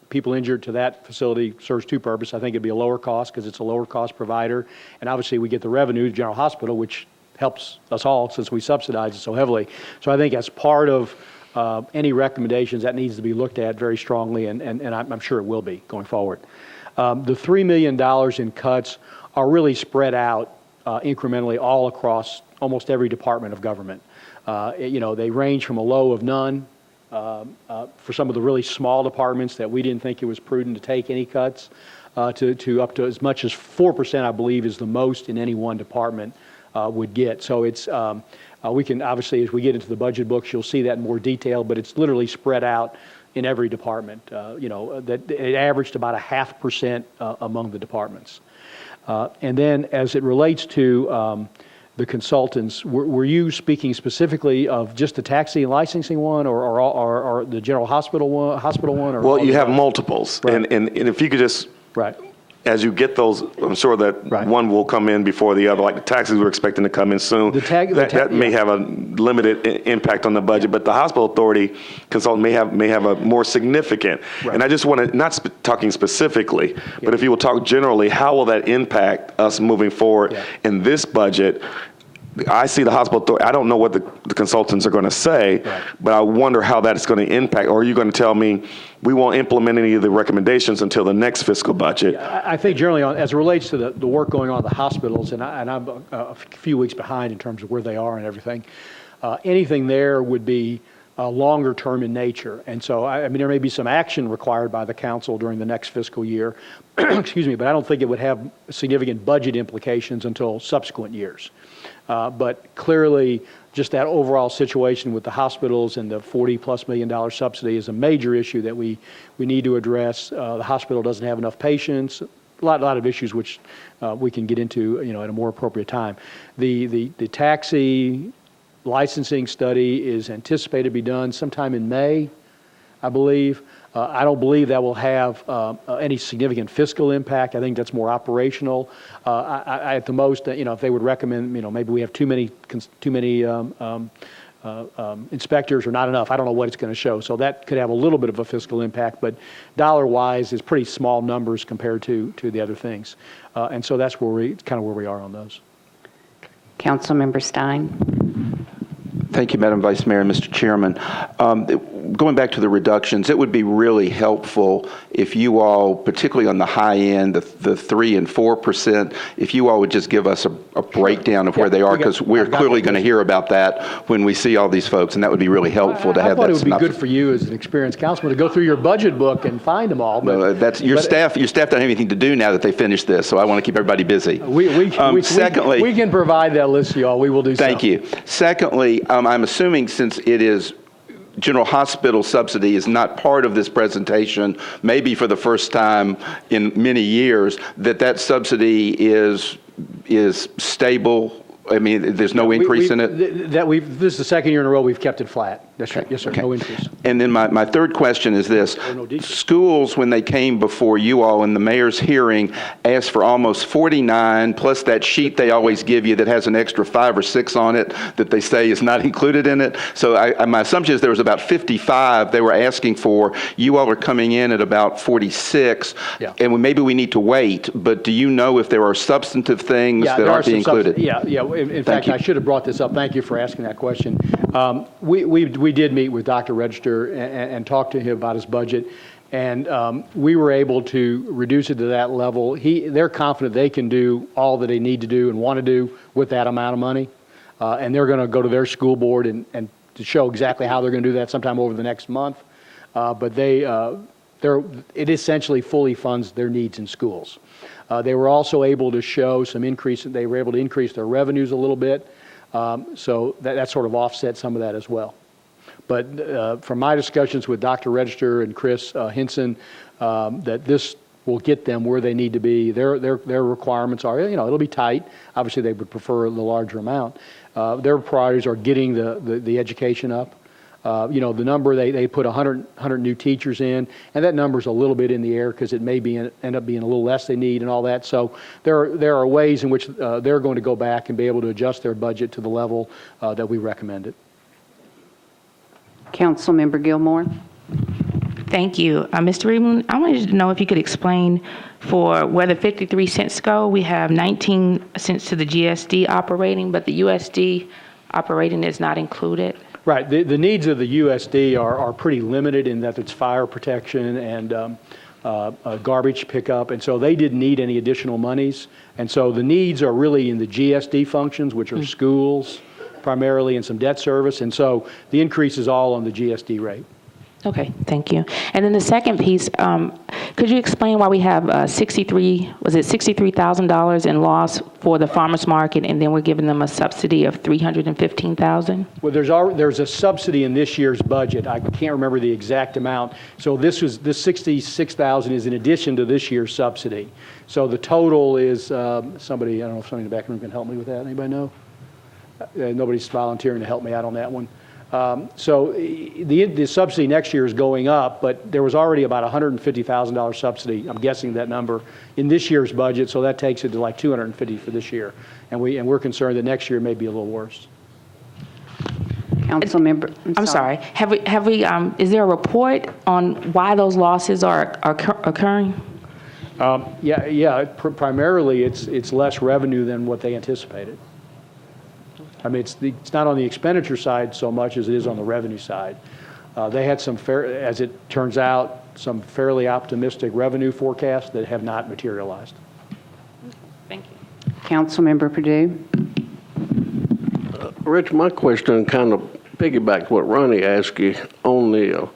people injured to that facility serves two purposes. I think it'd be a lower cost because it's a lower cost provider, and obviously we get the revenue to General Hospital, which helps us all since we subsidize it so heavily. So I think as part of any recommendations, that needs to be looked at very strongly, and I'm sure it will be going forward. The $3 million in cuts are really spread out incrementally all across almost every department of government. They range from a low of none for some of the really small departments that we didn't think it was prudent to take any cuts to up to as much as 4%, I believe, is the most in any one department would get. So it's we can obviously, as we get into the budget books, you'll see that in more detail, but it's literally spread out in every department. That it averaged about 0.5% among the departments. And then as it relates to the consultants, were you speaking specifically of just the taxi and licensing one, or the general hospital one? Or Well, you have multiples, Right. and if you could just, Right. as you get those, I'm sure that Right. one will come in before the other. Like the taxis, we're expecting to come in soon. That may have a limited impact on the budget, but the hospital authority consultant may have a more significant. Right. And I just want to, not talking specifically, but if you will talk generally, how will that impact us moving forward in this budget? I see the hospital authority. I don't know what the consultants are going to say, Right. but I wonder how that's going to impact. Or are you going to tell me we won't implement any of the recommendations until the next fiscal budget? I think generally, as it relates to the work going on at the hospitals, and I'm a few weeks behind in terms of where they are and everything, anything there would be longer term in nature. And so, I mean, there may be some action required by the council during the next fiscal year, excuse me, but I don't think it would have significant budget implications until subsequent years. But clearly, just that overall situation with the hospitals and the $40+ million subsidy is a major issue that we need to address. The hospital doesn't have enough patients. A lot of issues which we can get into, at a more appropriate time. The taxi licensing study is anticipated to be done sometime in May, I believe. I don't believe that will have any significant fiscal impact. I think that's more operational. At the most, if they would recommend, maybe we have too many inspectors or not enough. I don't know what it's going to show. So that could have a little bit of a fiscal impact, but dollar-wise is pretty small numbers compared to the other things. And so that's where we are on those. Councilmember Stein. Thank you, Madam Vice Mayor and Mr. Chairman. Going back to the reductions, it would be really helpful if you all, particularly on the high end, the 3 and 4%, if you all would just give us a breakdown of where they are, because we're clearly going to hear about that when we see all these folks, and that would be really helpful to have that. I thought it would be good for you as an experienced councilman to go through your budget book and find them all. But, that's your staff don't have anything to do now that they finished this, so I want to keep everybody busy. Secondly, we can provide that list, y'all. We will do so. Thank you. Secondly, I'm assuming since it is general hospital subsidy is not part of this presentation, maybe for the first time in many years, that subsidy is stable. I mean, there's no increase in it? This is the second year in a row we've kept it flat. That's right. Yes, sir. Okay. No increase. And then my third question is this. Schools, when they came before you all in the mayor's hearing, asked for almost 49, plus that sheet they always give you that has an extra 5 or 6 on it that they say is not included in it. So my assumption is there was about 55 they were asking for. You all are coming in at about 46. Yeah. And maybe we need to wait, but do you know if there are substantive things that aren't being included? Yeah. In fact, I should have brought this up. Thank you for asking that question. We did meet with Dr. Register and talk to him about his budget, and we were able to reduce it to that level. They're confident they can do all that they need to do and want to do with that amount of money, and they're going to go to their school board and to show exactly how they're going to do that sometime over the next month. But it essentially fully funds their needs in schools. They were also able to show some increase. They were able to increase their revenues a little bit, so that sort of offset some of that as well. But from my discussions with Dr. Register and Chris Hinson, that this will get them where they need to be. Their requirements are, it'll be tight. Obviously, they would prefer the larger amount. Their priorities are getting the education up. The number, they put 100 new teachers in, and that number's a little bit in the air because it may end up being a little less they need and all that. So there are ways in which they're going to go back and be able to adjust their budget to the level that we recommended. Councilmember Gilmore. Thank you. Mr. Reedman, I wanted to know if you could explain for where the 53 cents go. We have 19 cents to the GSD operating, but the USD operating is not included. Right. The needs of the USD are pretty limited in that it's fire protection and garbage pickup, and so they didn't need any additional monies. And so the needs are really in the GSD functions, which are schools primarily, and some debt service. And so the increase is all on the GSD rate. Okay, thank you. And then the second piece, could you explain why we have $63,000 in loss for the farmers market, and then we're giving them a subsidy of $315,000? Well, there's a subsidy in this year's budget. I can't remember the exact amount. So this $66,000 is in addition to this year's subsidy. So the total is somebody. I don't know if somebody in the back room can help me with that. Anybody know? Nobody's volunteering to help me out on that one. So the subsidy next year is going up, but there was already about $150,000 subsidy, I'm guessing that number, in this year's budget, so that takes it to like $250 for this year. And we're concerned that next year may be a little worse. Councilmember, I'm sorry. Have we? Is there a report on why those losses are occurring? Primarily it's less revenue than what they anticipated. I mean, it's not on the expenditure side so much as it is on the revenue side. They had as it turns out, some fairly optimistic revenue forecasts that have not materialized. Thank you. Councilmember Perdue. Rich, my question kind of piggybacks what Ronnie asked you on the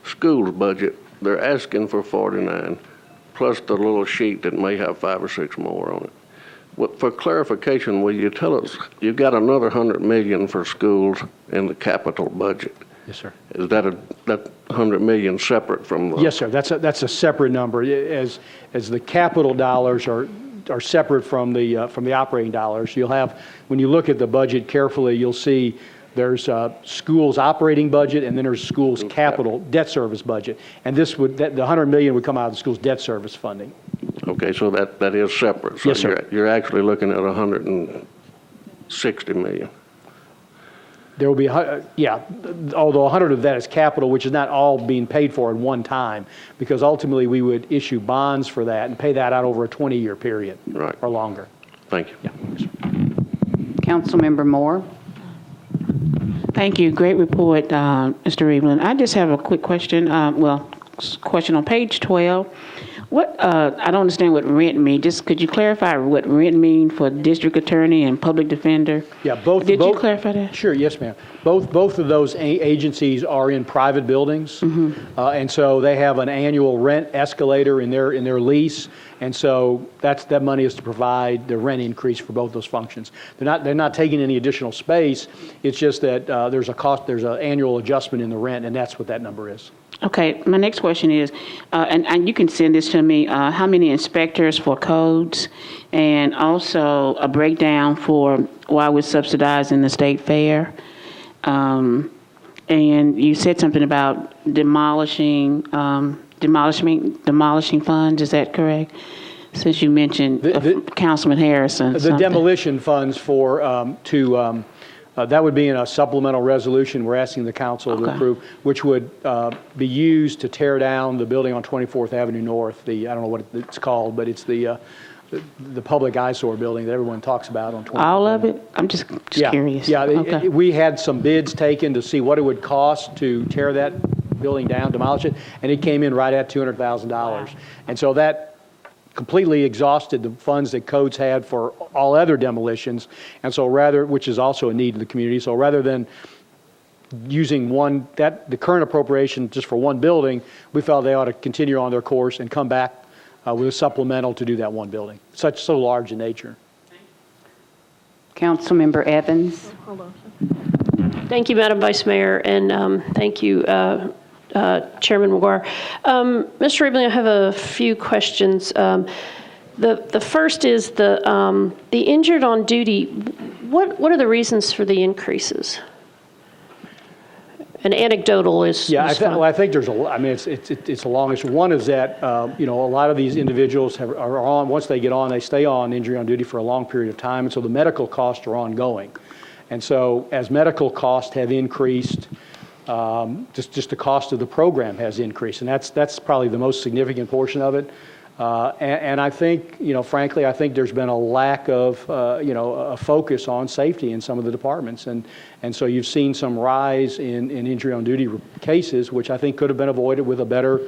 school's budget. They're asking for 49, plus the little sheet that may have 5 or 6 more on it. For clarification, will you tell us, you've got another $100 million for schools in the capital budget? Yes, sir. Is that $100 million separate from the? Yes, sir. That's a separate number. As the capital dollars are separate from the operating dollars. You'll have, when you look at the budget carefully, you'll see there's schools operating budget, and then there's schools capital debt service budget. And the $100 million would come out of the school's debt service funding. Okay, so that is separate. So Yes, sir. You're actually looking at $160 million. There will be, although 100 of that is capital, which is not all being paid for at one time, because ultimately we would issue bonds for that and pay that out over a 20-year period. Right. Or longer. Thank you. Yeah. Councilmember Moore. Thank you. Great report, Mr. Evelyn. I just have a quick question. Question on page 12. I don't understand what rent means. Just could you clarify what rent means for district attorney and public defender? Yeah, both. Did you clarify that? Sure, yes, ma'am. Both of those agencies are in private buildings, and so they have an annual rent escalator in their lease, and so that money is to provide the rent increase for both those functions. They're not taking any additional space. It's just that there's an annual adjustment in the rent, and that's what that number is. Okay, my next question is, and you can send this to me, how many inspectors for codes, and also a breakdown for why we're subsidizing the state fair. And you said something about demolishing funds, is that correct? Since you mentioned Councilman Harrison. The demolition funds that would be in a supplemental resolution we're asking the council to approve, which would be used to tear down the building on 24th Avenue North. I don't know what it's called, but it's the public eyesore building that everyone talks about on 24th All Avenue. of it? I'm just curious. Yeah, Okay. we had some bids taken to see what it would cost to tear that building down, demolish it, and it came in right at $200,000. Wow. And so that completely exhausted the funds that codes had for all other demolitions, and so which is also a need in the community. So rather than using the current appropriation just for one building, we felt they ought to continue on their course and come back with a supplemental to do that one building. So large in nature. Councilmember Evans. Thank you, Madam Vice Mayor, and thank you, Chairman McGuire. Mr. Evelyn, I have a few questions. The first is the injured on duty. What are the reasons for the increases? An anecdotal is. Yeah, I think there's it's a long issue. One is that a lot of these individuals are on, once they get on, they stay on injury on duty for a long period of time, and so the medical costs are ongoing. And so as medical costs have increased, just the cost of the program has increased, and that's probably the most significant portion of it. And I think, frankly, I think there's been a lack of, a focus on safety in some of the departments. And so you've seen some rise in injury on duty cases, which I think could have been avoided with a better,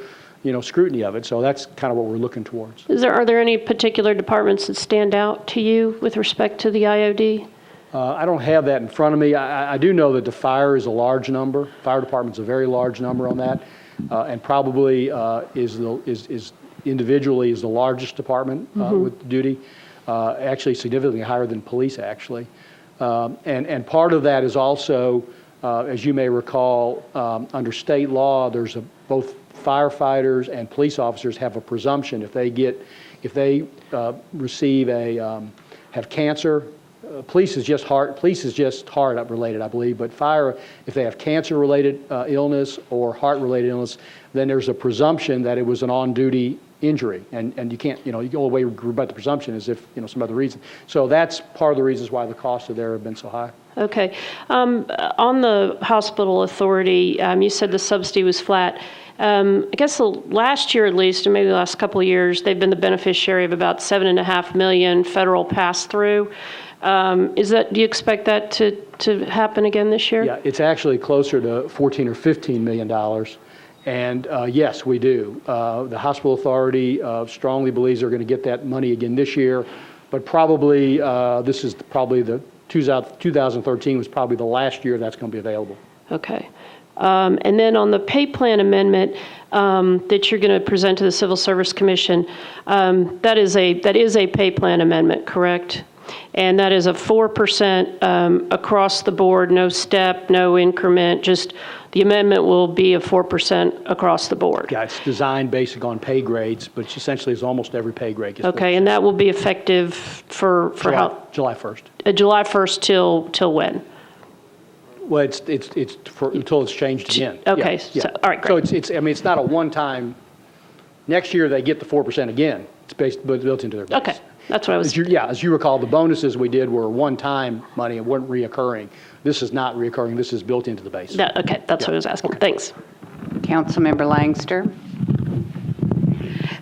scrutiny of it. So that's kind of what we're looking towards. Are there any particular departments that stand out to you with respect to the IOD? I don't have that in front of me. I do know that the fire is a large number. Fire department's a very large number on that, and probably is individually is the largest department with duty, actually significantly higher than police actually. And part of that is also, as you may recall, under state law, there's both firefighters and police officers have a presumption if they receive have cancer. Police is just heart related, I believe, but fire, if they have cancer related illness or heart related illness, then there's a presumption that it was an on-duty injury, and you can't, the only way to rebut the presumption is if, some other reason. So that's part of the reasons why the costs of there have been so high. Okay. On the hospital authority, you said the subsidy was flat. I guess last year at least, and maybe the last couple of years, they've been the beneficiary of about $7.5 million federal pass-through. Do you expect that to happen again this year? Yeah, it's actually closer to $14 or $15 million. And yes, we do. The hospital authority strongly believes they're going to get that money again this year, but probably this is probably 2013 was probably the last year that's going to be available. Okay. And then on the pay plan amendment that you're going to present to the Civil Service Commission, that is a pay plan amendment, correct? And that is a 4% across the board, no step, no increment, just the amendment will be a 4% across the board. Yeah, it's designed based on pay grades, but essentially it's almost every pay grade gets 4%. Okay, and that will be effective for how? July 1st. July 1st till when? Well, it's until it's changed again. Okay, Yeah. so, all right, great. So it's not a one-time, next year they get the 4% again. It's built into their base. Okay, that's what I was. As you recall, the bonuses we did were one-time money and weren't reoccurring. This is not reoccurring. This is built into the base. Okay, that's what I was asking. Okay. Thanks. Councilmember Langster.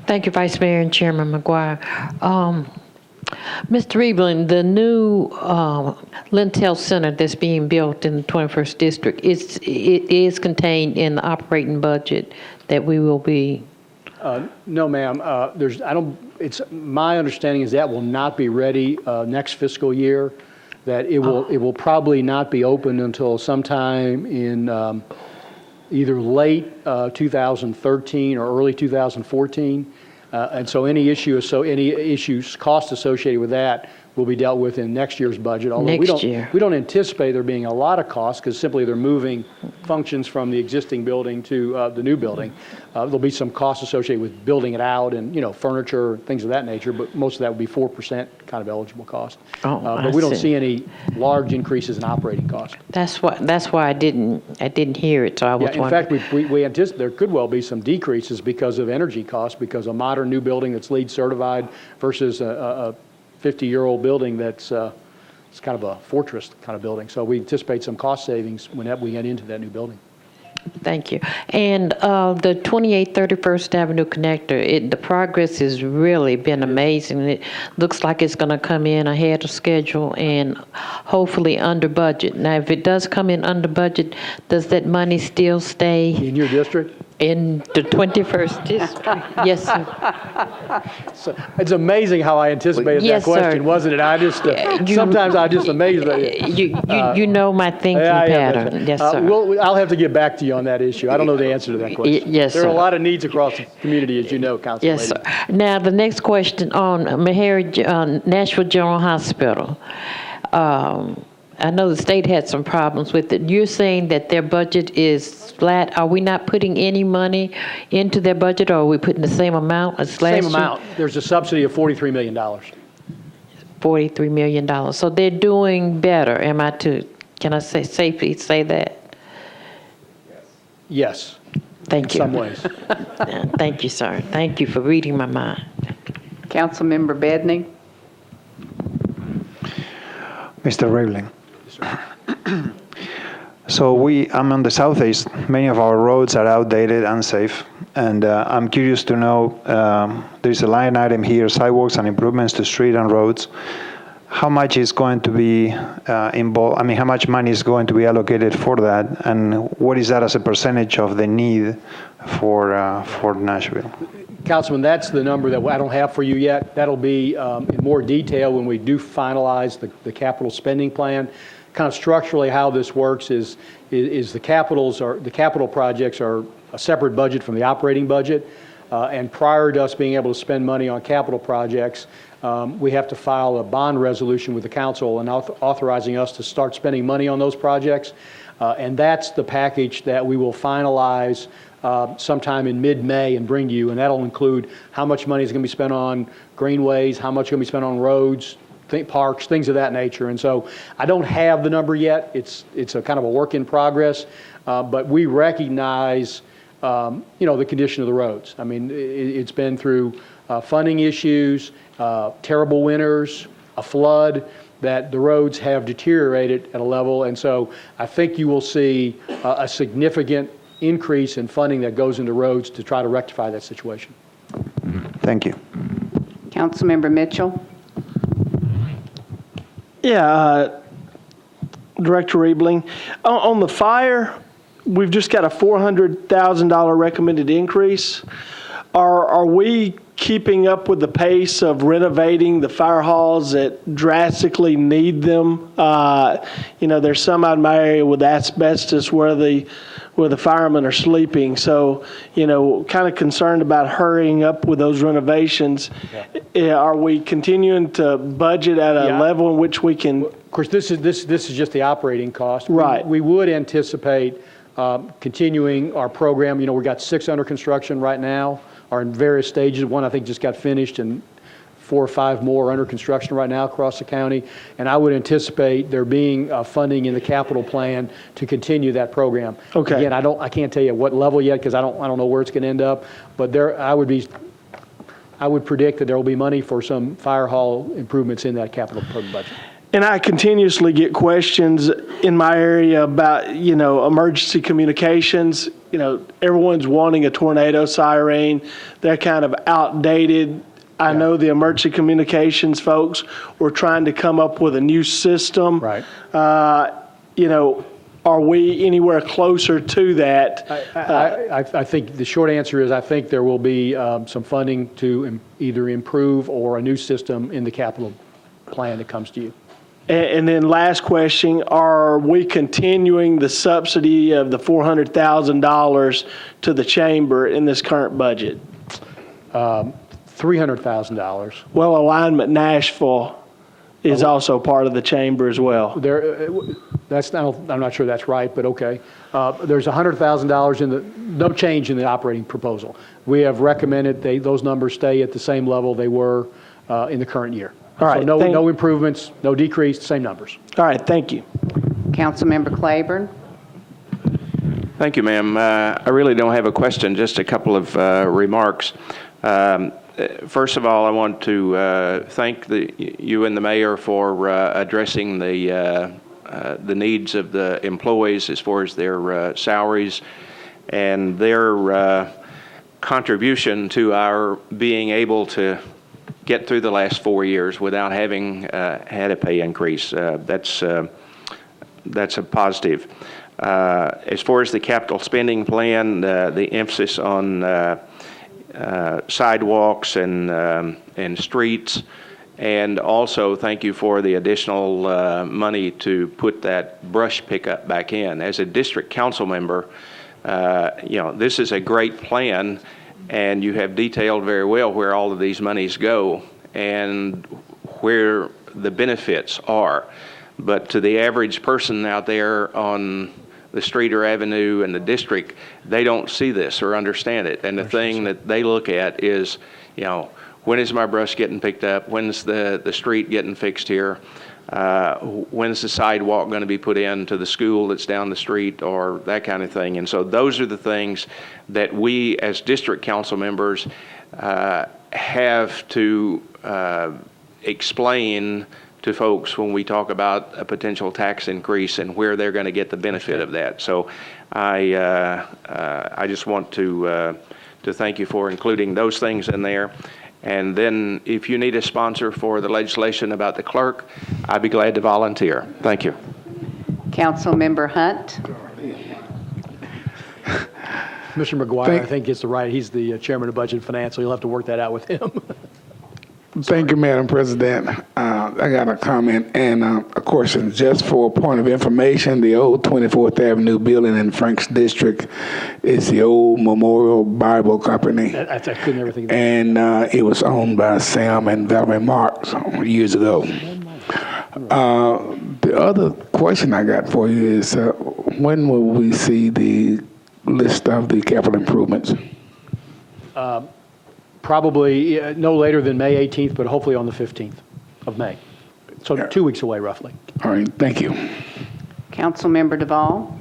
Thank you, Vice Mayor and Chairman McGuire. Mr. Rebelin, the new Lintel Center that's being built in the 21st District, it is contained in the operating budget that we will be. No, ma'am. It's my understanding is that will not be ready next fiscal year. That it will probably not be open until sometime in either late 2013 or early 2014. And so any issues, costs associated with that will be dealt with in next year's budget. Although we don't anticipate there being a lot of costs because simply they're moving functions from the existing building to the new building. There'll be some costs associated with building it out and furniture, things of that nature, but most of that would be 4% kind of eligible cost. But we don't see any large increases in operating costs. That's why I didn't hear it. So I was wondering. In fact, we anticipate there could well be some decreases because of energy costs, because a modern new building that's LEED certified versus a 50-year-old building that's it's kind of a fortress kind of building. So we anticipate some cost savings when we get into that new building. Thank you. And the 28 31st Avenue connector, the progress has really been amazing. It looks like it's going to come in ahead of schedule and hopefully under budget. Now, if it does come in under budget, does that money still stay In your district? in the 21st District? Yes, sir. So it's amazing how I anticipated Yes, that question, sir. wasn't it? I just sometimes I just amazed by it. You know my thinking pattern. Yes, sir. I'll have to get back to you on that issue. I don't know the answer to that question. Yes, there are sir. a lot of needs across the community, as you know, Council Yes, Lady. sir. Now, the next question on Nashville General Hospital. I know the state had some problems with it. You're saying that their budget is flat. Are we not putting any money into their budget, or are we putting the same amount as last year? Same amount. There's a subsidy of $43 million. $43 million. So they're doing better. Can I safely say that? Yes. Thank you. In some ways. Thank you, sir. Thank you for reading my mind. Councilmember Bedney. Mr. Rowling. So I'm on the southeast. Many of our roads are outdated, unsafe, and I'm curious to know, there's a line item here, sidewalks and improvements to street and roads. How much is going to be involved? I mean, how much money is going to be allocated for that, and what is that as a percentage of the need for Nashville? Councilman, that's the number that I don't have for you yet. That'll be in more detail when we do finalize the capital spending plan. Kind of structurally how this works is the capital projects are a separate budget from the operating budget, and prior to us being able to spend money on capital projects, we have to file a bond resolution with the council and authorizing us to start spending money on those projects, and that's the package that we will finalize sometime in mid-May and bring to you, and that'll include how much money is going to be spent on greenways, how much is going to be spent on roads, parks, things of that nature. And so I don't have the number yet. It's a kind of a work in progress, but we recognize, the condition of the roads. I mean, it's been through funding issues, terrible winters, a flood, that the roads have deteriorated at a level. And so I think you will see a significant increase in funding that goes into roads to try to rectify that situation. Thank you. Councilmember Mitchell. Yeah, Director Riebling, on the fire, we've just got a $400,000 recommended increase. Are we keeping up with the pace of renovating the fire halls that drastically need them? There's some out in my area with asbestos where the firemen are sleeping. So, kind of concerned about hurrying up with those renovations. Okay. Are we continuing to budget at a level in which we can? Of course, this is just the operating cost. Right. We would anticipate continuing our program. We've got 6 under construction right now, are in various stages. One I think just got finished, and 4 or 5 more under construction right now across the county. And I would anticipate there being funding in the capital plan to continue that program. Okay. Again, I can't tell you what level yet because I don't know where it's going to end up. But I would predict that there will be money for some fire hall improvements in that capital budget. And I continuously get questions in my area about, emergency communications. Everyone's wanting a tornado siren. They're kind of outdated. I know the emergency communications folks were trying to come up with a new system. Right. Are we anywhere closer to that? I think the short answer is I think there will be some funding to either improve or a new system in the capital plan that comes to you. And then last question, are we continuing the subsidy of the $400,000 to the chamber in this current budget? $300,000. Well, Alignment Nashville is also part of the chamber as well. I'm not sure that's right, but okay. There's $100,000 no change in the operating proposal. We have recommended those numbers stay at the same level they were in the current year. All right. So no improvements, no decrease, same numbers. All right, thank you. Councilmember Claiborne. Thank you, ma'am. I really don't have a question, just a couple of remarks. First of all, I want to thank you and the mayor for addressing the needs of the employees as far as their salaries and their contribution to our being able to get through the last 4 years without having had a pay increase. That's a positive. As far as the capital spending plan, the emphasis on sidewalks and streets, and also thank you for the additional money to put that brush pickup back in. As a district council member, this is a great plan, and you have detailed very well where all of these monies go and where the benefits are. But to the average person out there on the street or avenue in the district, they don't see this or understand it. And the thing that they look at is, when is my brush getting picked up? When's the street getting fixed here? When's the sidewalk going to be put in to the school that's down the street, or that kind of thing? And so those are the things that we as district council members have to explain to folks when we talk about a potential tax increase and where they're going to get the benefit of that. So I just want to thank you for including those things in there. And then if you need a sponsor for the legislation about the clerk, I'd be glad to volunteer. Thank you. Councilmember Hunt. Mr. McGuire, I think gets the right. He's the chairman of Budget and Finance, so you'll have to work that out with him. Thank you, Madam President. I got a comment and a question. Just for a point of information, the old 24th Avenue building in Frank's district is the old Memorial Bible Company. I couldn't ever think of that. And it was owned by Sam and Valerie Marks years ago. The other question I got for you is when will we see the list of the capital improvements? Probably no later than May 18th, but hopefully on the 15th of May. So 2 weeks away, roughly. All right, thank you. Councilmember Duvall.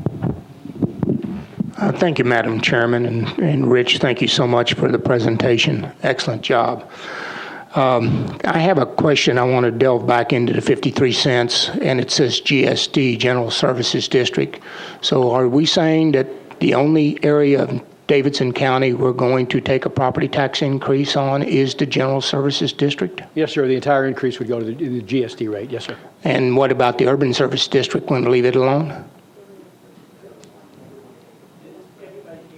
Thank you, Madam Chairman, and Rich, thank you so much for the presentation. Excellent job. I have a question. I want to delve back into the 53 cents, and it says GSD, General Services District. So are we saying that the only area of Davidson County we're going to take a property tax increase on is the General Services District? Yes, sir. The entire increase would go to the GSD rate. Yes, sir. And what about the Urban Service District? Going to leave it alone?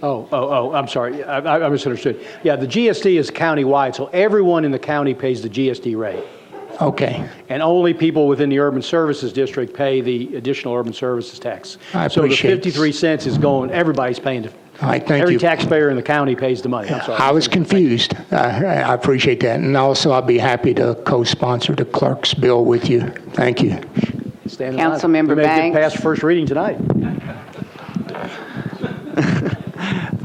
I'm sorry. I misunderstood. Yeah, the GSD is county-wide, so everyone in the county pays the GSD rate. Okay. And only people within the Urban Services District pay the additional Urban Services tax. I so the appreciate 53 cents is going, everybody's paying it. All right, thank Every you. taxpayer in the county pays the money. I'm sorry. I was confused. I appreciate that. And also, I'll be happy to co-sponsor the clerk's bill with you. Thank you. Councilmember Banks. Get past first reading tonight.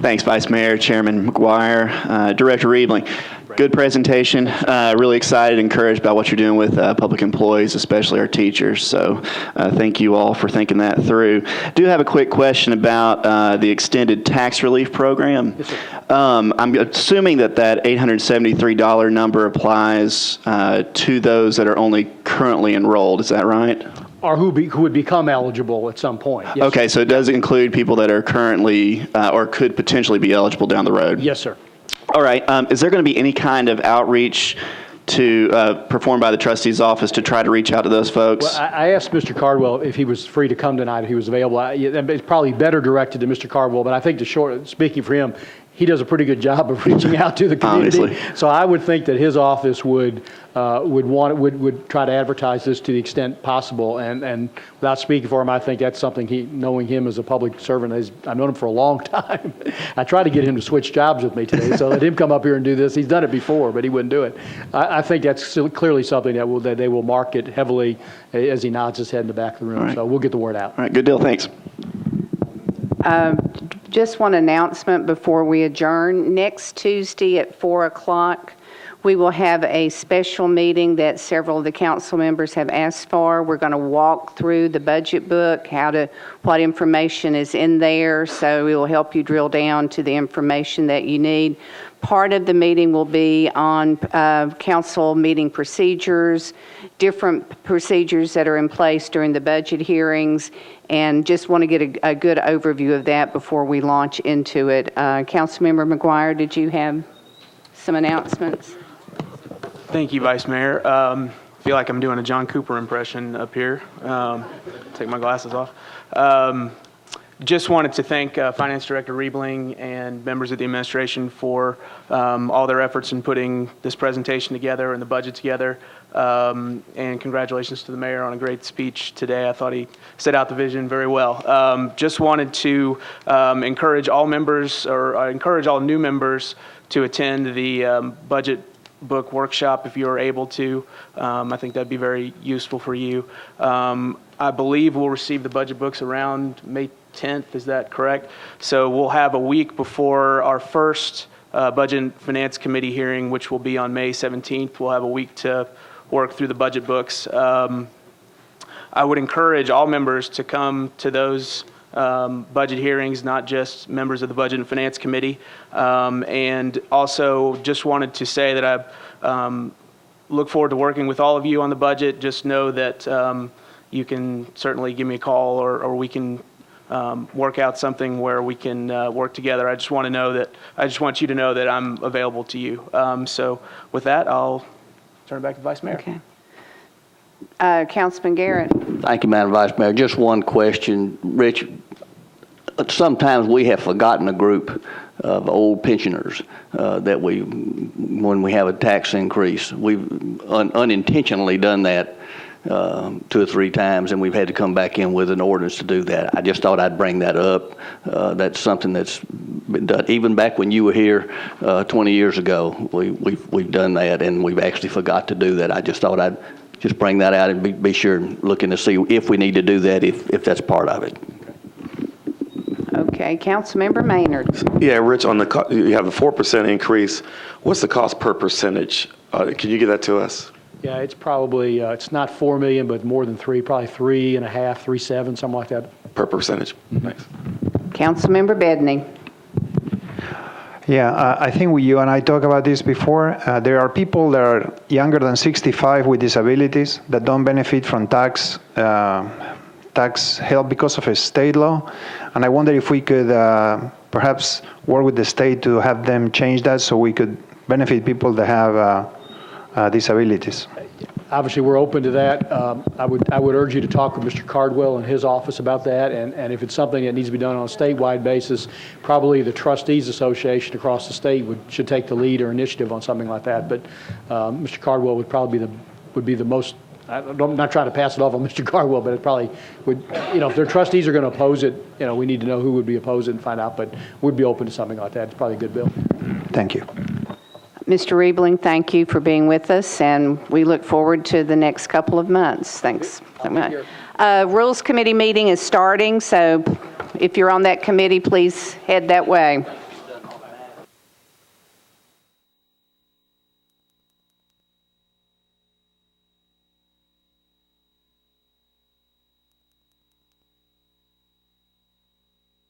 Thanks, Vice Mayor, Chairman McGuire, Director Riebling. Good presentation. Really excited, encouraged by what you're doing with public employees, especially our teachers. So thank you all for thinking that through. Do have a quick question about the extended tax relief program. Yes, sir. I'm assuming that $873 number applies to those that are only currently enrolled. Is that right? Or who would become eligible at some point. Yes, okay, sir. so it does include people that are currently or could potentially be eligible down the road? Yes, sir. All right. Is there going to be any kind of outreach to performed by the trustee's office to try to reach out to those folks? Well, I asked Mr. Cardwell if he was free to come tonight, if he was available. It's probably better directed to Mr. Cardwell, but I think speaking for him, he does a pretty good job of reaching out to the community. Obviously. So I would think that his office would try to advertise this to the extent possible. And without speaking for him, I think that's something knowing him as a public servant, I've known him for a long time. I tried to get him to switch jobs with me today, so let him come up here and do this. He's done it before, but he wouldn't do it. I think that's clearly something that they will market heavily as he nods his head in the back of the room. Right. So we'll get the word out. All right, good deal. Thanks. Just one announcement before we adjourn. Next Tuesday at 4 o'clock, we will have a special meeting that several of the council members have asked for. We're going to walk through the budget book, what information is in there, so we will help you drill down to the information that you need. Part of the meeting will be on council meeting procedures, different procedures that are in place during the budget hearings, and just want to get a good overview of that before we launch into it. Councilmember McGuire, did you have some announcements? Thank you, Vice Mayor. I feel like I'm doing a John Cooper impression up here. Take my glasses off. Just wanted to thank Finance Director Riebling and members of the administration for all their efforts in putting this presentation together and the budget together. And congratulations to the mayor on a great speech today. I thought he set out the vision very well. Just wanted to encourage all members, or encourage all new members to attend the budget book workshop if you are able to. I think that'd be very useful for you. I believe we'll receive the budget books around May 10th, is that correct? So we'll have a week before our first Budget and Finance Committee hearing, which will be on May 17th. We'll have a week to work through the budget books. I would encourage all members to come to those budget hearings, not just members of the Budget and Finance Committee. And also just wanted to say that look forward to working with all of you on the budget. Just know that you can certainly give me a call, or we can work out something where we can work together. I just want you to know that I'm available to you. So with that, I'll turn it back to Vice Mayor. Okay. Councilman Garrett. Thank you, Madam Vice Mayor. Just one question. Rich, sometimes we have forgotten a group of old pensioners that when we have a tax increase. We've unintentionally done that 2 or 3 times, and we've had to come back in with an ordinance to do that. I just thought I'd bring that up. That's something that's been done. Even back when you were here 20 years ago, we've done that, and we've actually forgot to do that. I just thought I'd just bring that out and be sure and looking to see if we need to do that, if that's part of it. Okay, Councilmember Maynard. Yeah, Rich, you have a 4% increase. What's the cost per percentage? Can you give that to us? Yeah, it's probably, it's not 4 million, but more than 3, probably 3.5, 3.7, something like that. Per percentage. Thanks. Councilmember Bedney. Yeah, I think you and I talked about this before. There are people that are younger than 65 with disabilities that don't benefit from tax help because of a state law. And I wonder if we could perhaps work with the state to have them change that so we could benefit people that have disabilities. Obviously, we're open to that. I would urge you to talk with Mr. Cardwell and his office about that, and if it's something that needs to be done on a statewide basis, probably the Trustees Association across the state should take the lead or initiative on something like that. But Mr. Cardwell would probably be the most. I'm not trying to pass it off on Mr. Cardwell, but it probably would. If their trustees are going to oppose it, we need to know who would be opposed it and find out. But we'd be open to something like that. It's probably a good bill. Thank you. Mr. Riebling, thank you for being with us, and we look forward to the next couple of months. Thanks so much. Rules Committee meeting is starting, so if you're on that committee, please head that way.